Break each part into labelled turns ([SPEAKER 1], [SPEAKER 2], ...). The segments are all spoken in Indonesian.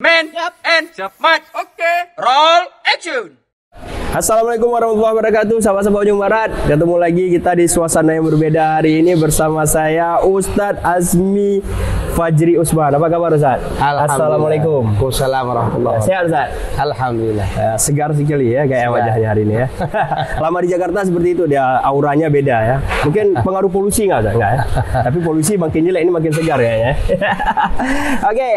[SPEAKER 1] Man, yep. And Match. Okay. Roll action.
[SPEAKER 2] Assalamualaikum warahmatullahi wabarakatuh, sahabat-sahabat Ujung Barat. Ketemu lagi kita di suasana yang berbeda hari ini bersama saya Ustadz Azmi Fajri Usman. Apa kabar Ustadz? Assalamualaikum.
[SPEAKER 3] Waalaikumsalam warahmatullahi wabarakatuh.
[SPEAKER 2] Sehat Ustadz?
[SPEAKER 3] Alhamdulillah.
[SPEAKER 2] Segar sekali ya kayak wajahnya hari ini ya. Lama di Jakarta seperti itu, dia auranya beda ya. Mungkin pengaruh polusi nggak Ustadz? Nggak ya? Tapi polusi makin jelek, ini makin segar ya. Oke.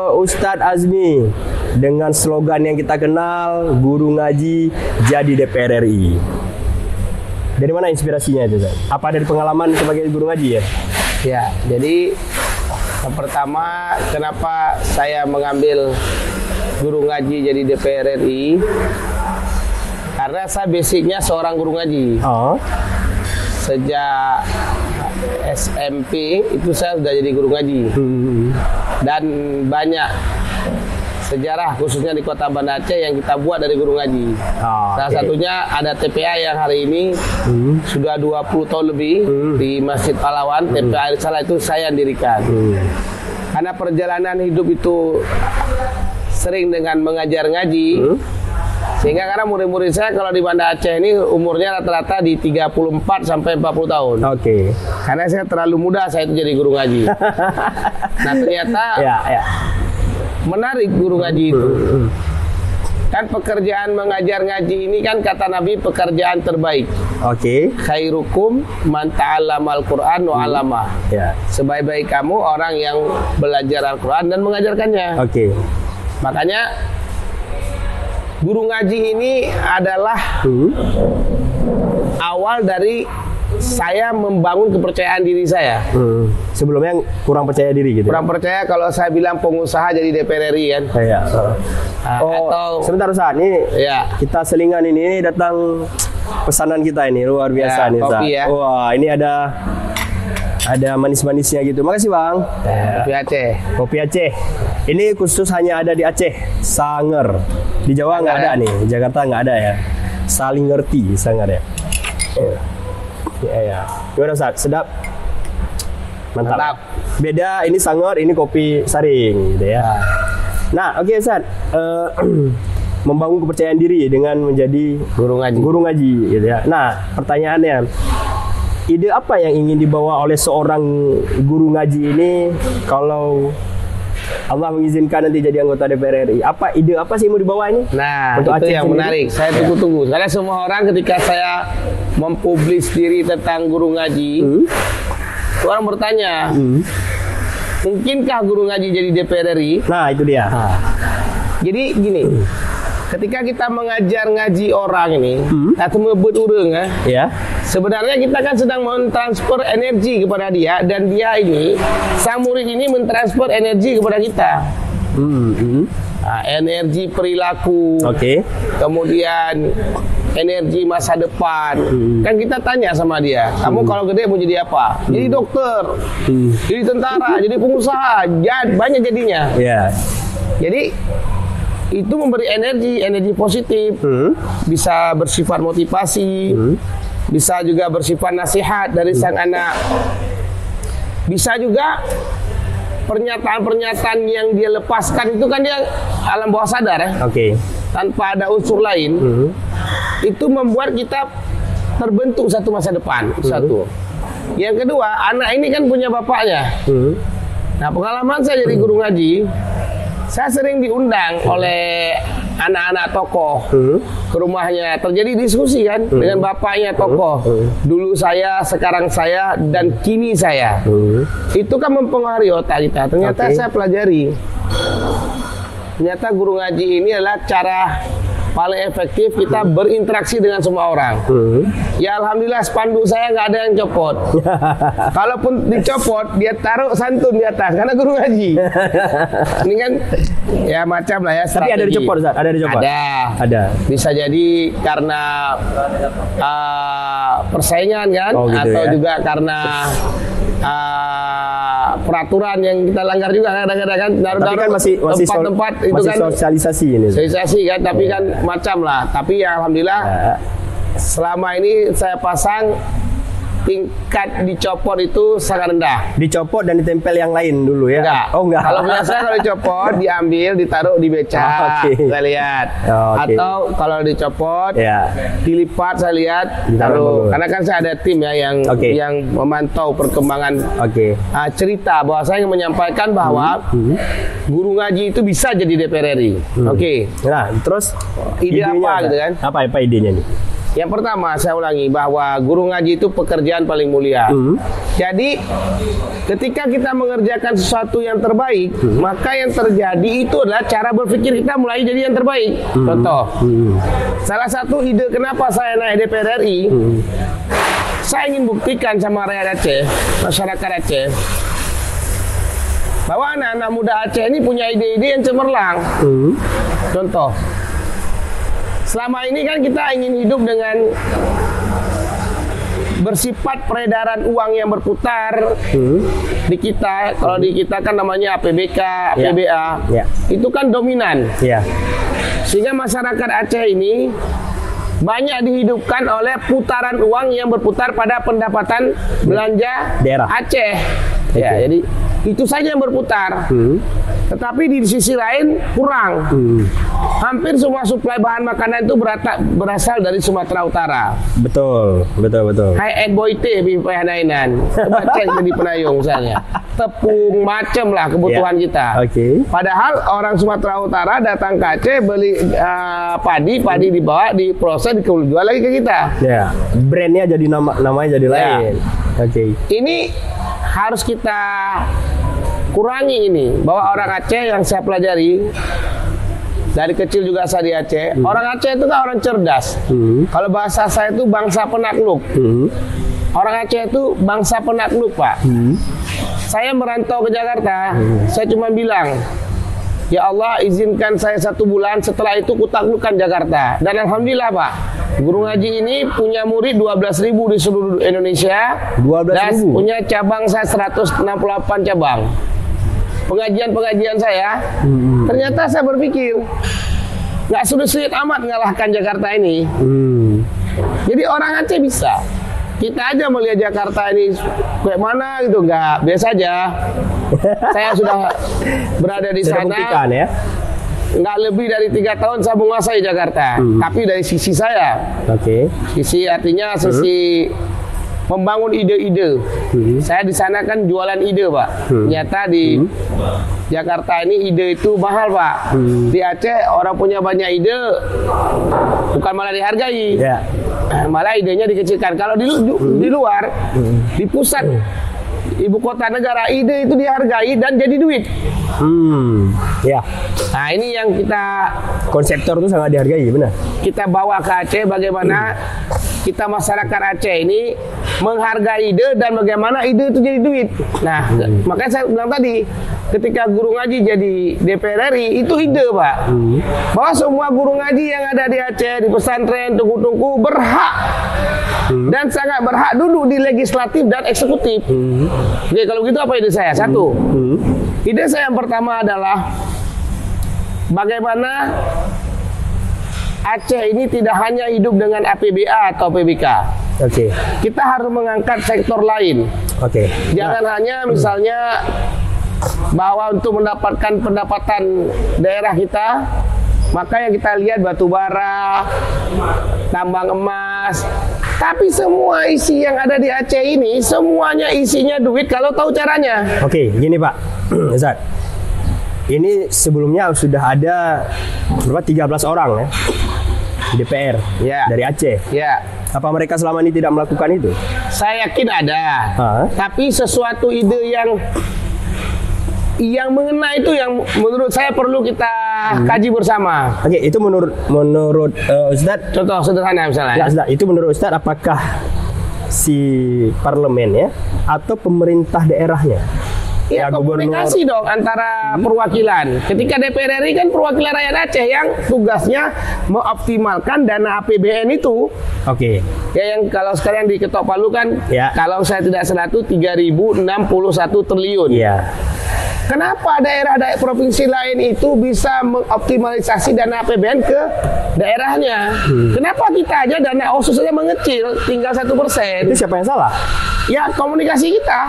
[SPEAKER 2] Ustadz Azmi dengan slogan yang kita kenal, guru ngaji jadi DPR RI. Dari mana inspirasinya itu, Ustadz? Apa dari pengalaman sebagai guru ngaji ya?
[SPEAKER 3] Ya, jadi yang pertama kenapa saya mengambil guru ngaji jadi DPR RI? Karena saya basicnya seorang guru ngaji.
[SPEAKER 2] Oh.
[SPEAKER 3] Sejak SMP itu saya sudah jadi guru ngaji. Dan banyak sejarah khususnya di Kota Banda Aceh yang kita buat dari guru ngaji. Salah satunya ada TPA yang hari ini sudah 20 tahun lebih di Masjid Pahlawan. TPA Salah itu saya yang dirikan. Karena perjalanan hidup itu sering dengan mengajar ngaji. Sehingga karena murid-murid saya kalau di Banda Aceh ini umurnya rata-rata di 34 sampai 40 tahun.
[SPEAKER 2] Oke.
[SPEAKER 3] Karena saya terlalu muda saya itu jadi guru ngaji. Nah ternyata menarik guru ngaji itu. Kan pekerjaan mengajar ngaji ini kan kata Nabi pekerjaan terbaik.
[SPEAKER 2] Oke.
[SPEAKER 3] Khairukum man ta'allamal Qur'an wa 'allamah.
[SPEAKER 2] Ya.
[SPEAKER 3] Sebaik-baik kamu orang yang belajar Al-Qur'an dan mengajarkannya.
[SPEAKER 2] Oke.
[SPEAKER 3] Makanya guru ngaji ini adalah awal dari saya membangun kepercayaan diri saya.
[SPEAKER 2] Sebelumnya kurang percaya diri gitu.
[SPEAKER 3] Kurang percaya kalau saya bilang pengusaha jadi DPR RI kan.
[SPEAKER 2] Iya.
[SPEAKER 3] Atau
[SPEAKER 2] sebentar Ustaz, ini kita selingan ini datang pesanan kita ini luar biasa nih Ustaz.
[SPEAKER 3] Kopi ya.
[SPEAKER 2] Wah, ini ada manis-manisnya gitu. Makasih Bang.
[SPEAKER 3] Kopi Aceh.
[SPEAKER 2] Kopi Aceh. Ini khusus hanya ada di Aceh, Sanger. Di Jawa nggak ada nih, di Jakarta nggak ada ya. Saling ngerti Sanger ya. Ya. Gimana Ustaz? Sedap? Mantap. Beda, ini Sanger, ini kopi Saring gitu ya. Nah, oke Ustaz. Membangun kepercayaan diri dengan menjadi guru ngaji gitu ya. Nah, pertanyaannya, ide apa yang ingin dibawa oleh seorang guru ngaji ini kalau Allah mengizinkan nanti jadi anggota DPR RI? Ide apa sih yang mau dibawa ini?
[SPEAKER 3] Nah,
[SPEAKER 2] untuk
[SPEAKER 3] itu
[SPEAKER 2] Aceh
[SPEAKER 3] yang
[SPEAKER 2] sendiri?
[SPEAKER 3] menarik. Saya tunggu-tunggu. Karena semua orang ketika saya mempublis diri tentang guru ngaji, orang bertanya, mungkinkah guru ngaji jadi DPR RI?
[SPEAKER 2] Nah, itu dia.
[SPEAKER 3] Jadi gini, ketika kita mengajar ngaji orang ini, atau ngebut urang ya. Sebenarnya kita kan sedang mentransfer energi kepada dia, dan dia ini, sang murid ini mentransfer energi kepada kita. Nah, energi perilaku, kemudian energi masa depan. Kan kita tanya sama dia, kamu kalau gede mau jadi apa? Jadi dokter, jadi tentara, jadi pengusaha, banyak jadinya. Jadi itu memberi energi positif, bisa bersifat motivasi, bisa juga bersifat nasihat dari sang anak, bisa juga pernyataan-pernyataan yang dia lepaskan itu kan dia alam bawah sadar ya, tanpa ada unsur lain, itu membuat kita terbentuk satu masa depan. Satu. Yang kedua, anak ini kan punya bapaknya. Nah, pengalaman saya jadi guru ngaji, saya sering diundang oleh anak-anak tokoh ke rumahnya, terjadi diskusi kan dengan bapaknya tokoh. Dulu saya, sekarang saya, dan kini saya. Itu kan mempengaruhi otak kita. Ternyata saya pelajari. Ternyata guru ngaji ini adalah cara paling efektif kita berinteraksi dengan semua orang. Ya alhamdulillah spanduk saya nggak ada yang copot. Kalaupun dicopot, dia taruh santun di atas karena guru ngaji. Ini kan ya macam lah ya strategi.
[SPEAKER 2] Tapi ada dicopot, Ustaz? Ada dicopot? Ada. Bisa
[SPEAKER 3] jadi karena persaingan kan, atau juga karena peraturan yang kita langgar juga kadang-kadang kan.
[SPEAKER 2] Tapi kan masih
[SPEAKER 3] tempat-tempat itu
[SPEAKER 2] masih
[SPEAKER 3] kan
[SPEAKER 2] sosialisasi ini.
[SPEAKER 3] Sosialisasi kan, tapi kan macam lah. Tapi ya alhamdulillah selama ini saya pasang tingkat dicopot itu sangat rendah.
[SPEAKER 2] Dicopot dan ditempel yang lain dulu ya?
[SPEAKER 3] Enggak.
[SPEAKER 2] Oh enggak.
[SPEAKER 3] Kalau punya saya kalau dicopot, diambil, ditaruh di beca. Saya lihat. Atau kalau dicopot, dilipat saya lihat, taruh. Karena kan saya ada tim ya yang memantau perkembangan cerita bahwa saya ingin menyampaikan bahwa guru ngaji itu bisa jadi DPR RI.
[SPEAKER 2] Nah, terus
[SPEAKER 3] ide apa gitu kan?
[SPEAKER 2] Apa idenya nih?
[SPEAKER 3] Yang pertama saya ulangi bahwa guru ngaji itu pekerjaan paling mulia. Jadi ketika kita mengerjakan sesuatu yang terbaik, maka yang terjadi itu adalah cara berpikir kita mulai jadi yang terbaik. Contoh, salah satu ide kenapa saya naik DPR RI, saya ingin buktikan sama rakyat Aceh, masyarakat Aceh, bahwa anak-anak muda Aceh ini punya ide-ide yang cemerlang. Contoh, selama ini kan kita ingin hidup dengan bersifat peredaran uang yang berputar di kita. Kalau di kita kan namanya APBK, APBA. Itu kan dominan. Sehingga masyarakat Aceh ini banyak dihidupkan oleh putaran uang yang berputar pada pendapatan belanja
[SPEAKER 2] daerah
[SPEAKER 3] Aceh. Jadi itu saja yang berputar. Tetapi di sisi lain kurang. Hampir semua suplai bahan makanan itu berasal dari Sumatera Utara.
[SPEAKER 2] Betul.
[SPEAKER 3] Hai Ed Boyte Bipayanainan. Coba cek di Penayung misalnya. Tepung macam lah kebutuhan kita. Padahal orang Sumatera Utara datang ke Aceh beli padi dibawa, diproses, dijual lagi ke kita.
[SPEAKER 2] Brandnya jadi namanya jadi lain.
[SPEAKER 3] Ini harus kita kurangi ini, bahwa orang Aceh yang saya pelajari dari kecil juga saya di Aceh, orang Aceh itu kan orang cerdas. Kalau bahasa saya itu bangsa penakluk. Orang Aceh itu bangsa penakluk, Pak. Saya merantau ke Jakarta, saya cuma bilang, ya Allah izinkan saya 1 bulan, setelah itu kutaklukkan Jakarta. Dan alhamdulillah Pak, guru ngaji ini punya murid 12.000 di seluruh Indonesia.
[SPEAKER 2] 12.000?
[SPEAKER 3] Dan punya cabang saya 168 cabang. Pengajian saya, ternyata saya berpikir nggak sulit amat mengalahkan Jakarta ini. Jadi orang Aceh bisa. Kita aja melihat Jakarta ini kayak mana gitu, nggak biasa aja. Saya sudah berada di sana.
[SPEAKER 2] Ya?
[SPEAKER 3] Nggak lebih dari 3 tahun saya menguasai Jakarta. Tapi dari sisi saya, sisi artinya sisi membangun ide-ide. Saya di sana kan jualan ide, Pak. Ternyata di Jakarta ini ide itu mahal, Pak. Di Aceh orang punya banyak ide, bukan malah dihargai. Malah idenya dikecilkan. Kalau di luar, di pusat ibu kota negara, ide itu dihargai dan jadi duit. Nah ini yang kita,
[SPEAKER 2] konseptor itu sangat dihargai, benar.
[SPEAKER 3] Kita bawa ke Aceh bagaimana kita masyarakat Aceh ini menghargai ide dan bagaimana ide itu jadi duit. Nah, makanya saya bilang tadi, ketika guru ngaji jadi DPR RI itu ide, Pak. Bahwa semua guru ngaji yang ada di Aceh, di pesantren, tungku-tungku berhak dan sangat berhak duduk di legislatif dan eksekutif. Oke, kalau gitu apa ide saya? 1. Ide saya yang pertama adalah bagaimana Aceh ini tidak hanya hidup dengan APBA atau PBK. Kita harus mengangkat sektor lain. Jangan hanya misalnya bahwa untuk mendapatkan pendapatan daerah kita, maka yang kita lihat batu bara, tambang emas. Tapi semua isi yang ada di Aceh ini semuanya isinya duit kalau tahu caranya.
[SPEAKER 2] Gini Pak Ustaz. Ini sebelumnya sudah ada berapa 13 orang ya DPR dari Aceh. Apa mereka selama ini tidak melakukan itu?
[SPEAKER 3] Saya yakin ada. Tapi sesuatu ide yang mengena itu yang menurut saya perlu kita kaji bersama.
[SPEAKER 2] Itu menurut Ustadz.
[SPEAKER 3] Contoh sederhana misalnya.
[SPEAKER 2] Ustadz, itu menurut Ustadz apakah si parlemen ya atau pemerintah daerahnya?
[SPEAKER 3] Ya, komunikasi dong antara perwakilan. Ketika DPR RI kan perwakilan rakyat Aceh yang tugasnya mengoptimalkan dana APBN itu.
[SPEAKER 2] Oke.
[SPEAKER 3] Ya, yang kalau sekarang di Ketok Palu kan,
[SPEAKER 2] Ya.
[SPEAKER 3] kalau saya tidak salah itu 3.061 triliun.
[SPEAKER 2] Iya.
[SPEAKER 3] Kenapa daerah-daerah provinsi lain itu bisa mengoptimalisasi dana APBN ke daerahnya? Kenapa kita aja dana OSUS saja mengecil, tinggal 1%?
[SPEAKER 2] Itu siapa yang salah?
[SPEAKER 3] Ya, komunikasi kita.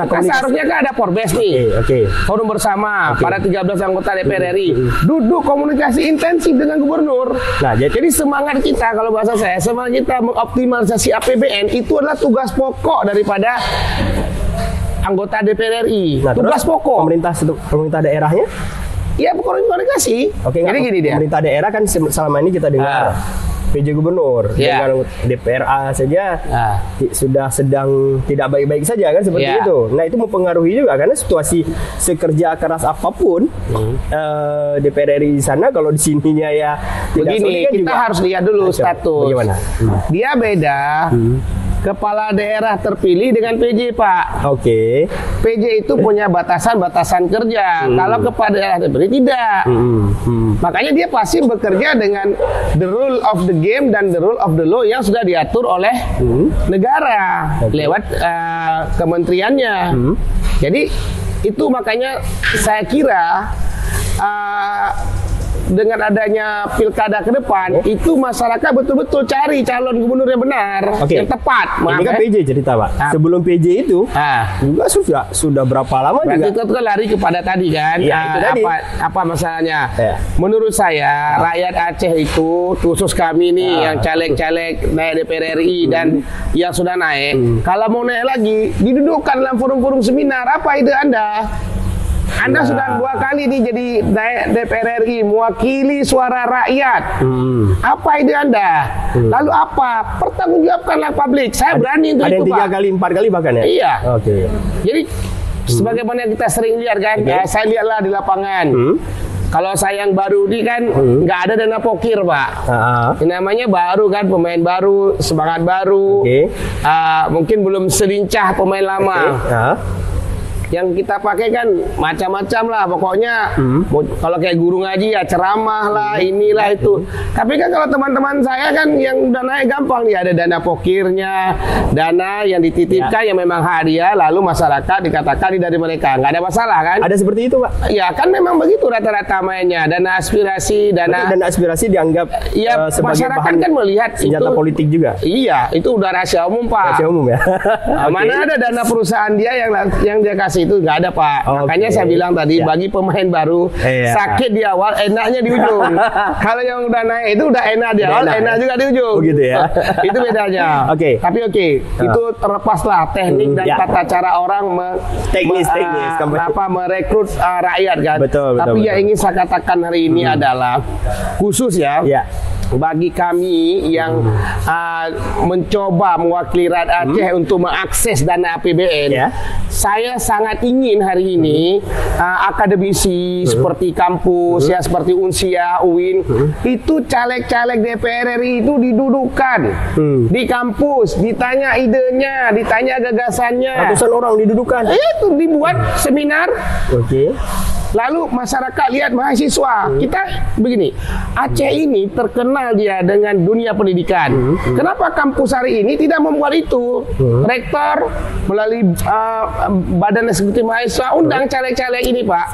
[SPEAKER 2] Nah,
[SPEAKER 3] Kita seharusnya kan ada Forbes nih.
[SPEAKER 2] Oke.
[SPEAKER 3] Forum bersama para 13 anggota DPR RI. Duduk komunikasi intensif dengan gubernur.
[SPEAKER 2] Nah,
[SPEAKER 3] Jadi semangat kita, kalau bahasa saya, semangat kita mengoptimalisasi APBN itu adalah tugas pokok daripada anggota DPR RI.
[SPEAKER 2] Nah,
[SPEAKER 3] Tugas
[SPEAKER 2] terus
[SPEAKER 3] pokok.
[SPEAKER 2] pemerintah daerahnya?
[SPEAKER 3] Ya, komunikasi.
[SPEAKER 2] Oke,
[SPEAKER 3] Jadi gini dia.
[SPEAKER 2] pemerintah daerah kan selama ini kita dengar PJ Gubernur
[SPEAKER 3] Ya.
[SPEAKER 2] dengan DPRA saja
[SPEAKER 3] Ah.
[SPEAKER 2] sudah sedang tidak baik-baik saja kan seperti
[SPEAKER 3] Ya.
[SPEAKER 2] itu. Nah, itu mempengaruhi juga karena situasi sekerja keras apapun DPR RI di sana, kalau di sininya ya tidak
[SPEAKER 3] Begini,
[SPEAKER 2] solid kan
[SPEAKER 3] kita
[SPEAKER 2] juga
[SPEAKER 3] harus lihat dulu
[SPEAKER 2] kacau.
[SPEAKER 3] status.
[SPEAKER 2] Bagaimana?
[SPEAKER 3] Dia beda. Kepala daerah terpilih dengan PJ, Pak.
[SPEAKER 2] Oke.
[SPEAKER 3] PJ itu punya batasan-batasan kerja. Kalau kepala daerah terpilih tidak. Makanya dia pasti bekerja dengan the rule of the game dan the rule of the law yang sudah diatur oleh negara lewat kementeriannya. Jadi itu makanya saya kira dengan adanya pilkada ke depan itu masyarakat betul-betul cari calon gubernur yang benar,
[SPEAKER 2] Oke.
[SPEAKER 3] yang tepat.
[SPEAKER 2] Ini kan PJ cerita, Pak.
[SPEAKER 3] Ah.
[SPEAKER 2] Sebelum PJ itu juga sudah berapa lama
[SPEAKER 3] Berarti
[SPEAKER 2] juga?
[SPEAKER 3] itu kan lari kepada tadi kan.
[SPEAKER 2] Iya, itu tadi.
[SPEAKER 3] Apa masalahnya?
[SPEAKER 2] Ya.
[SPEAKER 3] Menurut saya rakyat Aceh itu, khusus kami nih yang caleg-caleg naik DPR RI dan yang sudah naik, kalau mau naik lagi didudukkan dalam forum-forum seminar. Apa ide Anda? Anda sudah 2 kali nih jadi naik DPR RI, mewakili suara rakyat. Apa ide Anda? Lalu apa? Pertanggungjawabkanlah publik. Saya berani untuk
[SPEAKER 2] Ada
[SPEAKER 3] itu,
[SPEAKER 2] yang 3
[SPEAKER 3] Pak.
[SPEAKER 2] kali, 4 kali bahkan ya?
[SPEAKER 3] Iya.
[SPEAKER 2] Oke.
[SPEAKER 3] Jadi sebagaimana kita sering lihat kan, ya, saya lihatlah di lapangan. Kalau saya yang baru ini kan nggak ada dana pokir, Pak. Ini namanya baru kan, pemain baru, semangat baru.
[SPEAKER 2] Oke.
[SPEAKER 3] Mungkin belum selincah pemain lama. Yang kita pakai kan macam-macam lah, pokoknya kalau kayak guru ngaji ya ceramah lah, inilah itu. Tapi kan kalau teman-teman saya kan yang udah naik gampang nih, ada dana pokirnya, dana yang dititipkan yang memang hadiah, lalu masyarakat dikatakan ini dari mereka, nggak ada masalah kan?
[SPEAKER 2] Ada seperti itu, Pak?
[SPEAKER 3] Ya kan memang begitu rata-rata mainnya, dana aspirasi,
[SPEAKER 2] Berarti dana aspirasi dianggap
[SPEAKER 3] ya
[SPEAKER 2] sebagai
[SPEAKER 3] masyarakat
[SPEAKER 2] bahan
[SPEAKER 3] kan melihat
[SPEAKER 2] senjata
[SPEAKER 3] itu
[SPEAKER 2] politik juga.
[SPEAKER 3] Iya, itu udah rahasia umum, Pak.
[SPEAKER 2] Rahasia umum ya.
[SPEAKER 3] Mana ada dana perusahaan dia yang dia kasih itu nggak ada, Pak. Makanya saya bilang tadi bagi pemain baru sakit di awal, enaknya di ujung. Kalau yang udah naik itu udah enak di awal, enak juga di ujung.
[SPEAKER 2] Oh gitu ya.
[SPEAKER 3] Itu bedanya.
[SPEAKER 2] Oke.
[SPEAKER 3] Tapi itu terlepaslah teknik dan tata cara orang
[SPEAKER 2] teknis
[SPEAKER 3] merekrut rakyat kan.
[SPEAKER 2] Betul,
[SPEAKER 3] Tapi
[SPEAKER 2] betul.
[SPEAKER 3] yang ingin saya katakan hari ini adalah khusus ya. Bagi kami yang mencoba mewakili rakyat Aceh untuk mengakses dana APBN, saya sangat ingin hari ini akademisi seperti kampus ya, seperti Unsia, UIN, itu caleg-caleg DPR RI itu didudukkan di kampus, ditanya idenya, ditanya gagasannya.
[SPEAKER 2] Ratusan orang didudukkan.
[SPEAKER 3] Itu dibuat seminar.
[SPEAKER 2] Oke.
[SPEAKER 3] Lalu masyarakat lihat mahasiswa. Kita begini, Aceh ini terkenal dia dengan dunia pendidikan. Kenapa kampus hari ini tidak membuat itu? Rektor melalui Badan Eksekutif Mahasiswa undang caleg-caleg ini, Pak.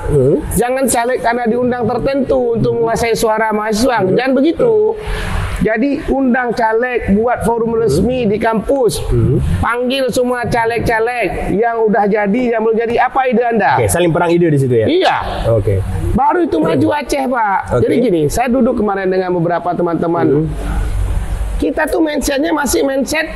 [SPEAKER 3] Jangan caleg karena diundang tertentu untuk menguasai suara mahasiswa. Jangan begitu. Jadi undang caleg, buat forum resmi di kampus. Panggil semua caleg-caleg yang udah jadi, yang belum jadi. Apa ide Anda?
[SPEAKER 2] Oke, saling perang ide di situ ya?
[SPEAKER 3] Iya.
[SPEAKER 2] Oke.
[SPEAKER 3] Baru itu maju Aceh, Pak. Jadi gini, saya duduk kemarin dengan beberapa teman-teman. Kita tuh mindsetnya masih mindset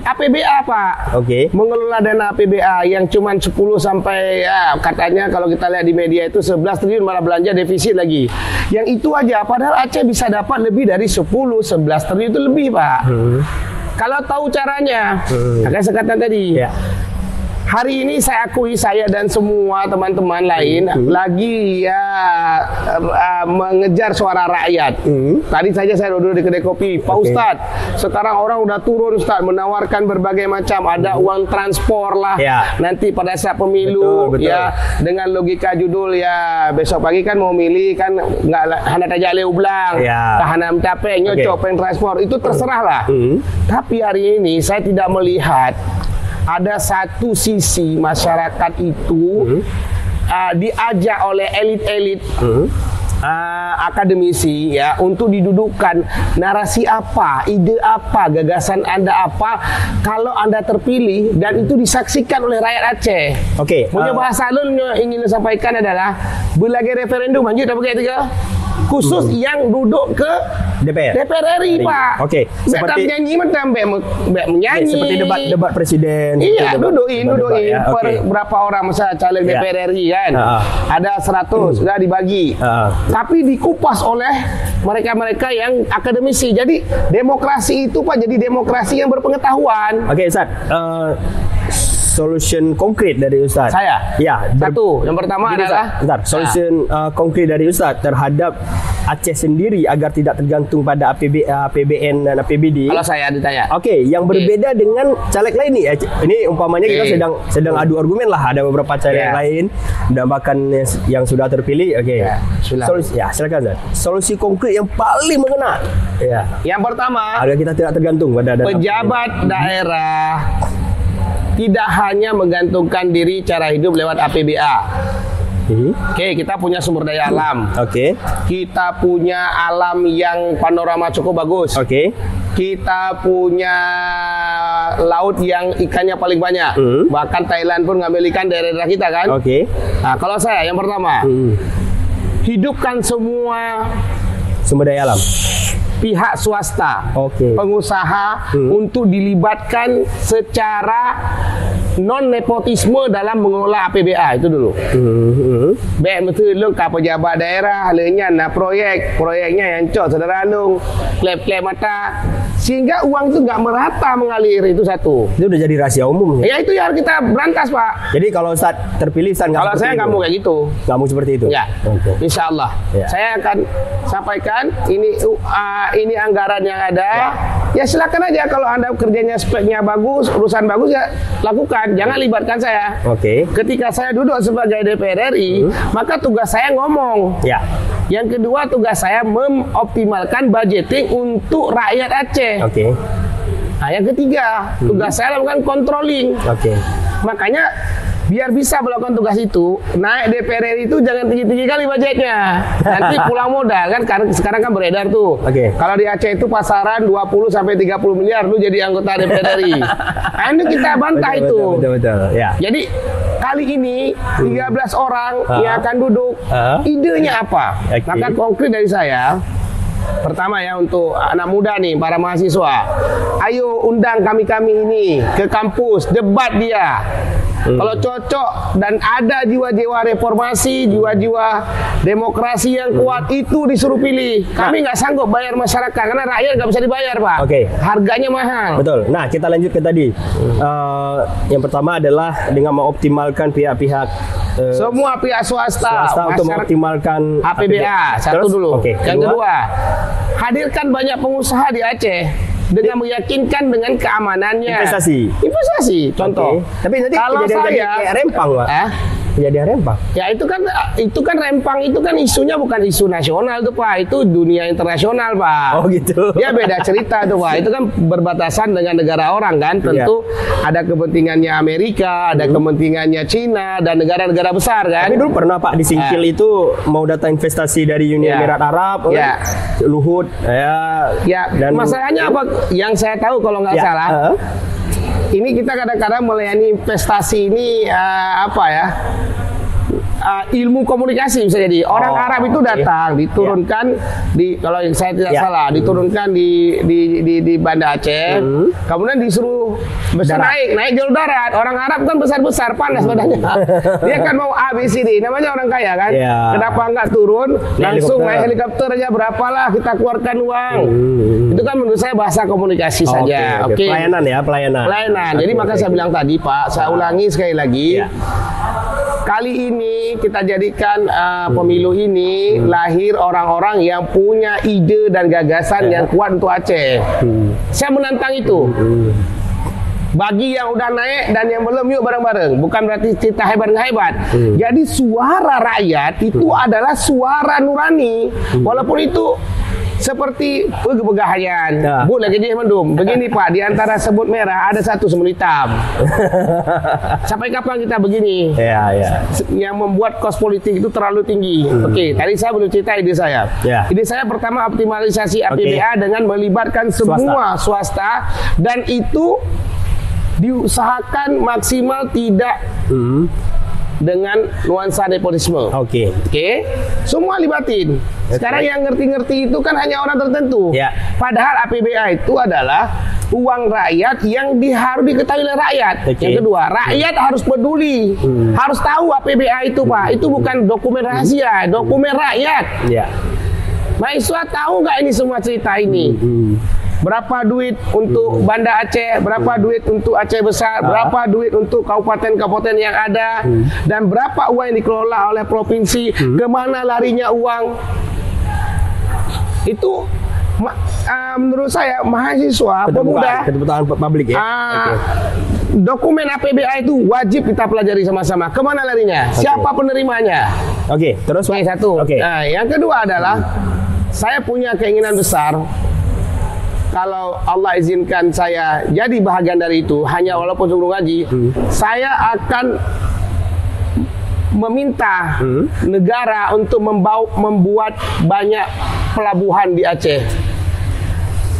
[SPEAKER 3] APBA, Pak.
[SPEAKER 2] Oke.
[SPEAKER 3] Mengelola dana APBA yang cuma 10 sampai katanya kalau kita lihat di media itu 11 triliun malah belanja defisit lagi. Yang itu aja, padahal Aceh bisa dapat lebih dari 10-11 triliun itu lebih, Pak. Kalau tahu caranya. Kayak saya katakan tadi. hari ini saya akui saya dan semua teman-teman lain lagi ya mengejar suara rakyat. Tadi saja saya duduk di kedai kopi, Pak Ustadz, sekarang orang udah turun Ustadz, menawarkan berbagai macam, ada uang transport lah. Nanti pada saat pemilu
[SPEAKER 2] betul.
[SPEAKER 3] ya dengan logika judul ya besok pagi kan mau milih kan nggak hanya aja leu belang, tahanan capek nyocok pengen transport itu terserah lah. Tapi hari ini saya tidak melihat ada satu sisi masyarakat itu diajak oleh elit-elit akademisi ya untuk didudukkan narasi apa, ide apa, gagasan Anda apa kalau Anda terpilih dan itu disaksikan oleh rakyat Aceh. Punya bahasa lu ingin sampaikan adalah berlagi referendum lanjut apa kayak tiga khusus yang duduk ke DPR RI, Pak.
[SPEAKER 2] Seperti
[SPEAKER 3] menyanyi macam menyanyi.
[SPEAKER 2] Seperti debat presiden.
[SPEAKER 3] Iya, dudukin. Berapa orang masa caleg DPR RI kan? Ada 100 sudah dibagi. Tapi dikupas oleh mereka-mereka yang akademisi. Jadi demokrasi itu Pak jadi demokrasi yang berpengetahuan.
[SPEAKER 2] Ustaz. Solution konkret dari Ustaz.
[SPEAKER 3] Satu, yang pertama adalah
[SPEAKER 2] solution konkret dari Ustaz terhadap Aceh sendiri agar tidak tergantung pada APBN dan APBD.
[SPEAKER 3] Kalau saya ditanya.
[SPEAKER 2] Yang berbeda dengan caleg lain nih. Ini umpamanya kita sedang adu argumen lah. Ada beberapa caleg lain dan bahkan yang sudah terpilih. Silakan Ustaz. Solusi konkret yang paling mengena.
[SPEAKER 3] Yang pertama,
[SPEAKER 2] agar kita tidak tergantung pada
[SPEAKER 3] pejabat daerah tidak hanya menggantungkan diri cara hidup lewat APBA. Kita punya sumber daya alam. Kita punya alam yang panorama cukup bagus. Kita punya laut yang ikannya paling banyak. Bahkan Thailand pun ngambil ikan dari daerah kita kan. Nah, kalau saya yang pertama, hidupkan semua
[SPEAKER 2] sumber daya alam.
[SPEAKER 3] Pihak swasta, pengusaha untuk dilibatkan secara non-nepotisme dalam mengelola APBA itu dulu. Baik betul lu ke pejabat daerah halnya proyeknya yang cok saudara lu klep-klep mata sehingga uang itu nggak merata mengalir, itu satu.
[SPEAKER 2] Itu udah jadi rahasia umum.
[SPEAKER 3] Ya itu yang harus kita berantas Pak.
[SPEAKER 2] Jadi kalau Ustaz terpilih Ustaz
[SPEAKER 3] kalau saya nggak mau kayak gitu.
[SPEAKER 2] Nggak mau seperti itu.
[SPEAKER 3] Insya Allah. Saya akan sampaikan ini anggaran yang ada. Ya silakan aja kalau Anda kerjanya speknya bagus, urusan bagus ya lakukan. Jangan libatkan saya. Ketika saya duduk sebagai DPR RI, maka tugas saya ngomong. Yang kedua tugas saya mengoptimalkan budgeting untuk rakyat Aceh. Nah, yang ketiga tugas saya lakukan controlling. Makanya biar bisa melakukan tugas itu, naik DPR RI itu jangan tinggi-tinggi kali budgetnya. Nanti pulang modal kan, sekarang kan beredar tuh. Kalau di Aceh itu pasaran 20 sampai 30 miliar lu jadi anggota DPR RI. Nah, ini kita bantah itu. Jadi kali ini 13 orang yang akan duduk, idenya apa? Maka konkret dari saya, pertama ya untuk anak muda nih, para mahasiswa, ayo undang kami-kami ini ke kampus, debat dia. Kalau cocok dan ada jiwa-jiwa reformasi, jiwa-jiwa demokrasi yang kuat, itu disuruh pilih. Kami nggak sanggup bayar masyarakat karena rakyat nggak bisa dibayar Pak. Harganya mahal.
[SPEAKER 2] Betul. Nah kita lanjut ke tadi. Yang pertama adalah dengan mengoptimalkan pihak-pihak
[SPEAKER 3] semua pihak swasta
[SPEAKER 2] untuk mengoptimalkan
[SPEAKER 3] APBA. Satu dulu. Yang kedua, hadirkan banyak pengusaha di Aceh dengan meyakinkan dengan keamanannya. Investasi. Contoh.
[SPEAKER 2] Tapi nanti
[SPEAKER 3] kalau saya
[SPEAKER 2] kayak Rempang, Pak. Kejadian Rempang. Ya
[SPEAKER 3] itu kan Rempang itu kan isunya bukan isu nasional tuh Pak, itu dunia internasional Pak.
[SPEAKER 2] Gitu.
[SPEAKER 3] Dia beda cerita tuh Pak. Itu kan berbatasan dengan negara orang kan. Tentu ada kepentingannya Amerika, ada kepentingannya Cina dan negara-negara besar kan.
[SPEAKER 2] Tapi dulu pernah Pak disingkil itu mau data investasi dari Uni Emirat Arab, Luhut,
[SPEAKER 3] dan masalahnya apa? Yang saya tahu kalau nggak salah. Ini kita kadang-kadang melayani investasi ini ilmu komunikasi bisa jadi. Orang Arab itu datang, diturunkan kalau saya tidak salah, diturunkan di Banda Aceh, kemudian disuruh naik jalur darat. Orang Arab kan besar-besar, panas badannya. Dia kan mau A, B, C, D. Namanya orang kaya kan. Kenapa nggak turun? Langsung naik helikopter aja, berapalah kita keluarkan uang. Itu kan menurut saya bahasa komunikasi saja. Oke.
[SPEAKER 2] Pelayanan ya, pelayanan.
[SPEAKER 3] Jadi maka saya bilang tadi Pak, saya ulangi sekali lagi. Kali ini kita jadikan pemilu ini lahir orang-orang yang punya ide dan gagasan yang kuat untuk Aceh. Saya menantang itu. Bagi yang udah naik dan yang belum, yuk bareng-bareng. Bukan berarti kita hebat nggak hebat. Jadi suara rakyat itu adalah suara nurani. Walaupun itu seperti pegahayan. Bu lagi dia mendum. Begini Pak, di antara sebut merah ada satu semut hitam. Sampai kapan kita begini? Yang membuat kos politik itu terlalu tinggi. Oke, tadi saya belum cerita ide saya. Ide saya pertama optimalisasi APBA dengan melibatkan semua swasta, dan itu diusahakan maksimal tidak dengan nuansa nepotisme. Oke. Semua libatin. Sekarang yang ngerti-ngerti itu kan hanya orang tertentu. Padahal APBA itu adalah uang rakyat yang harus diketahui oleh rakyat. Yang kedua, rakyat harus peduli. Harus tahu APBA itu, Pak. Itu bukan dokumen rahasia, dokumen rakyat. Mahasiswa tahu nggak ini semua cerita ini? Berapa duit untuk Banda Aceh, berapa duit untuk Aceh Besar, berapa duit untuk kabupaten-kabupaten yang ada, dan berapa uang yang dikelola oleh provinsi, kemana larinya uang. Itu menurut saya mahasiswa, pemuda,
[SPEAKER 2] kebutuhan publik ya.
[SPEAKER 3] Dokumen APBA itu wajib kita pelajari sama-sama. Kemana larinya? Siapa penerimanya?
[SPEAKER 2] Terus
[SPEAKER 3] yang satu. Nah, yang kedua adalah saya punya keinginan besar. Kalau Allah izinkan saya jadi bahagian dari itu, hanya walaupun sebelum ngaji, saya akan meminta negara untuk membuat banyak pelabuhan di Aceh.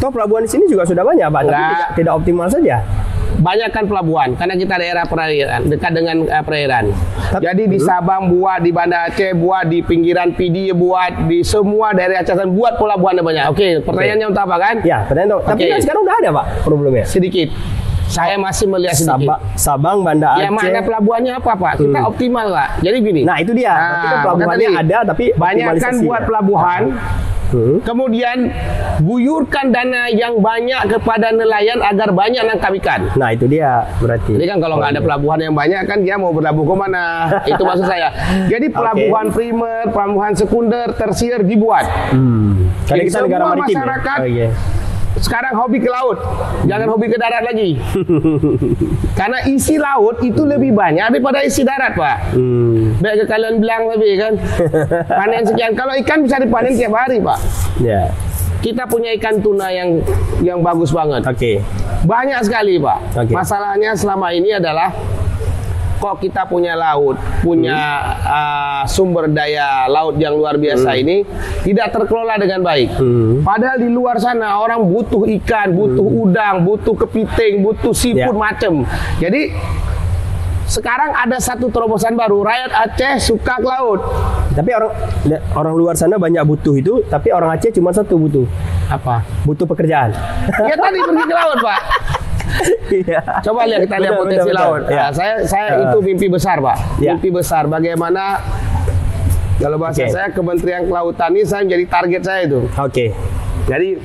[SPEAKER 2] Toh pelabuhan di sini juga sudah banyak, Pak, tapi tidak optimal saja.
[SPEAKER 3] Banyakkan pelabuhan karena kita daerah perairan, dekat dengan perairan. Jadi di Sabang buat, di Banda Aceh buat, di pinggiran PD buat, di semua daerah Aceh buat pelabuhan banyak. Pertanyaannya untuk apa kan?
[SPEAKER 2] Pertanyaan. Tapi kan sekarang udah ada, Pak, problemnya.
[SPEAKER 3] Sedikit. Saya masih melihat sedikit.
[SPEAKER 2] Sabang, Banda Aceh.
[SPEAKER 3] Ya mana pelabuhannya apa, Pak? Kita optimal lah. Jadi gini.
[SPEAKER 2] Nah itu dia. Kan pelabuhannya ada, tapi
[SPEAKER 3] banyakkan buat pelabuhan. Kemudian guyurkan dana yang banyak kepada nelayan agar banyak nangkap ikan.
[SPEAKER 2] Nah itu dia berarti.
[SPEAKER 3] Jadi kan kalau nggak ada pelabuhan yang banyak kan dia mau berlabuh ke mana? Itu maksud saya. Jadi pelabuhan primer, pelabuhan sekunder, tersier dibuat.
[SPEAKER 2] Karena kita negara maritim.
[SPEAKER 3] Masyarakat sekarang hobi ke laut, jangan hobi ke darat lagi. Karena isi laut itu lebih banyak daripada isi darat, Pak. Baik kalian bilang lebih kan. Panen sekian. Kalau ikan bisa dipanen tiap hari, Pak. Kita punya ikan tuna yang bagus banget. Banyak sekali, Pak. Masalahnya selama ini adalah kok kita punya laut, punya sumber daya laut yang luar biasa ini tidak terkelola dengan baik. Padahal di luar sana orang butuh ikan, butuh udang, butuh kepiting, butuh seafood macam. Jadi sekarang ada satu terobosan baru, rakyat Aceh suka ke laut.
[SPEAKER 2] Tapi orang luar sana banyak butuh itu, tapi orang Aceh cuma satu butuh.
[SPEAKER 3] Apa?
[SPEAKER 2] Butuh pekerjaan.
[SPEAKER 3] Ya tadi pergi ke laut, Pak. Coba lihat kita lihat potensi laut. Saya itu mimpi besar, Pak. Mimpi besar. Bagaimana kalau bahasa saya Kementerian Kelautan ini saya menjadi target saya itu. Jadi